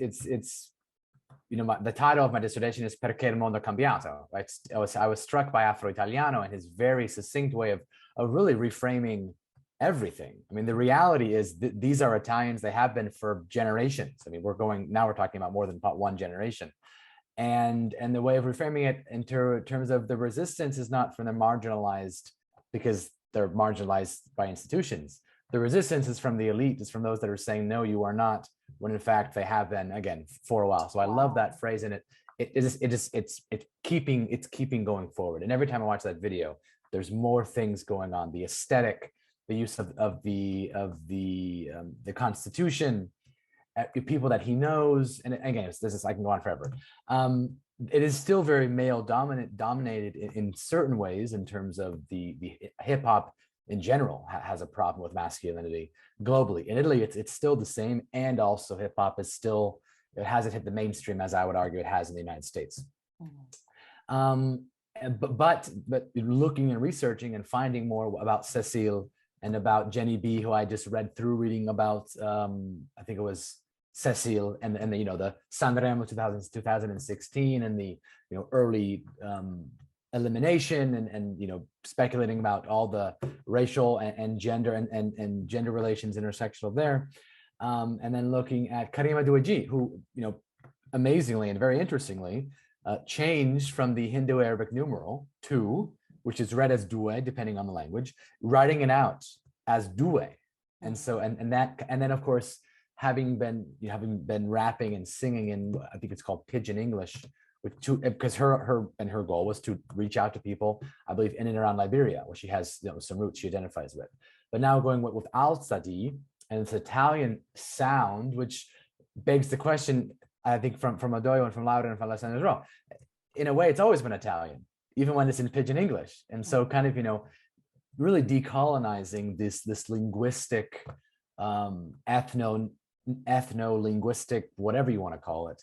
you know, the title of my dissertation is Perché il mondo è cambiato. Right? I was struck by Afro-Italiano and his very succinct way of really reframing everything. I mean, the reality is these are Italians. They have been for generations. I mean, we're talking about more than one generation. And the way of reframing it in terms of the resistance is not from the marginalized because they're marginalized by institutions. The resistance is from the elite, is from those that are saying, no, you are not, when in fact they have been, again, for a while. So I love that phrase, and it's keeping going forward. And every time I watch that video, there's more things going on. The aesthetic, the use of the Constitution, people that he knows, and again, I can go on forever. It is still very male dominated in certain ways in terms of the hip hop in general has a problem with masculinity globally. In Italy, it's still the same, and also hip hop is still, it hasn't hit the mainstream as I would argue it has in the United States. But looking and researching and finding more about Cecile and about Jenny B, who I just read through reading about, I think it was Cecile and the, the Sanremo 2016 and the, early elimination and speculating about all the racial and gender and gender relations intersectional there. And then looking at Karima Doueji, who, amazingly and very interestingly, changed from the Hindu-Arabic numeral 2, which is read as due, depending on the language, writing it out as due. And so, and then of course, having been rapping and singing in, I think it's called Pidgin English, because her goal was to reach out to people, I believe, in and around Liberia, where she has some roots she identifies with. But now going with Al-Sadi and its Italian sound, which begs the question, I think from Adoyo and from Laura and from Alessandro as well, in a way, it's always been Italian, even when it's in Pidgin English. And so kind of, really decolonizing this linguistic, ethno-linguistic, whatever you want to call it.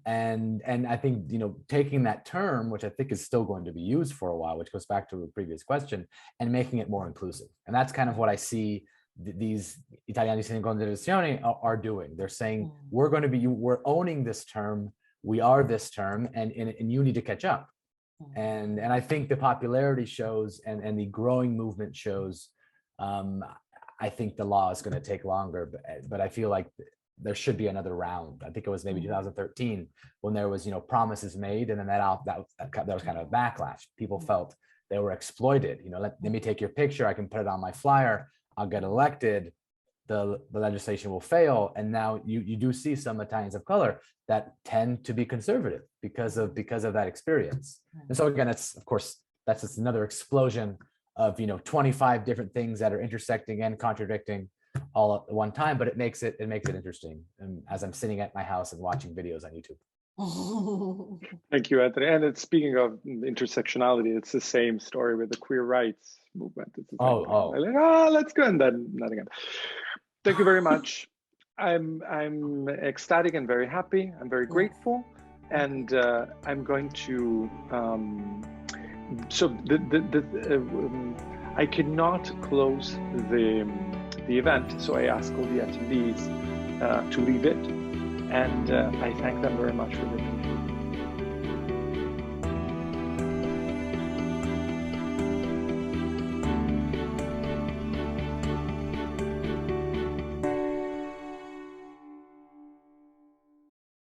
And I think, taking that term, which I think is still going to be used for a while, which goes back to the previous question, and making it more inclusive. And that's kind of what I see these Italiani in Condivisione are doing. They're saying, we're owning this term, we are this term, and you need to catch up. And I think the popularity shows and the growing movement shows. I think the law is going to take longer, but I feel like there should be another round. I think it was maybe 2013 when there was, promises made, and then that was kind of a backlash. People felt they were exploited. Let me take your picture, I can put it on my flyer, I'll get elected, the legislation will fail. And now you do see some Italians of color that tend to be conservative because of that experience. And so again, that's just another explosion of 25 different things that are intersecting and contradicting all at one time, but it makes it interesting. And as I'm sitting at my house and watching videos on YouTube. Thank you, Anthony. And speaking of intersectionality, it's the same story with the queer rights movement. It's let's go, and then not again. Thank you very much. I'm ecstatic and very happy. I'm very grateful, and I'm going to. I cannot close the event, so I ask all the attendees to leave it, and I thank them very much for listening.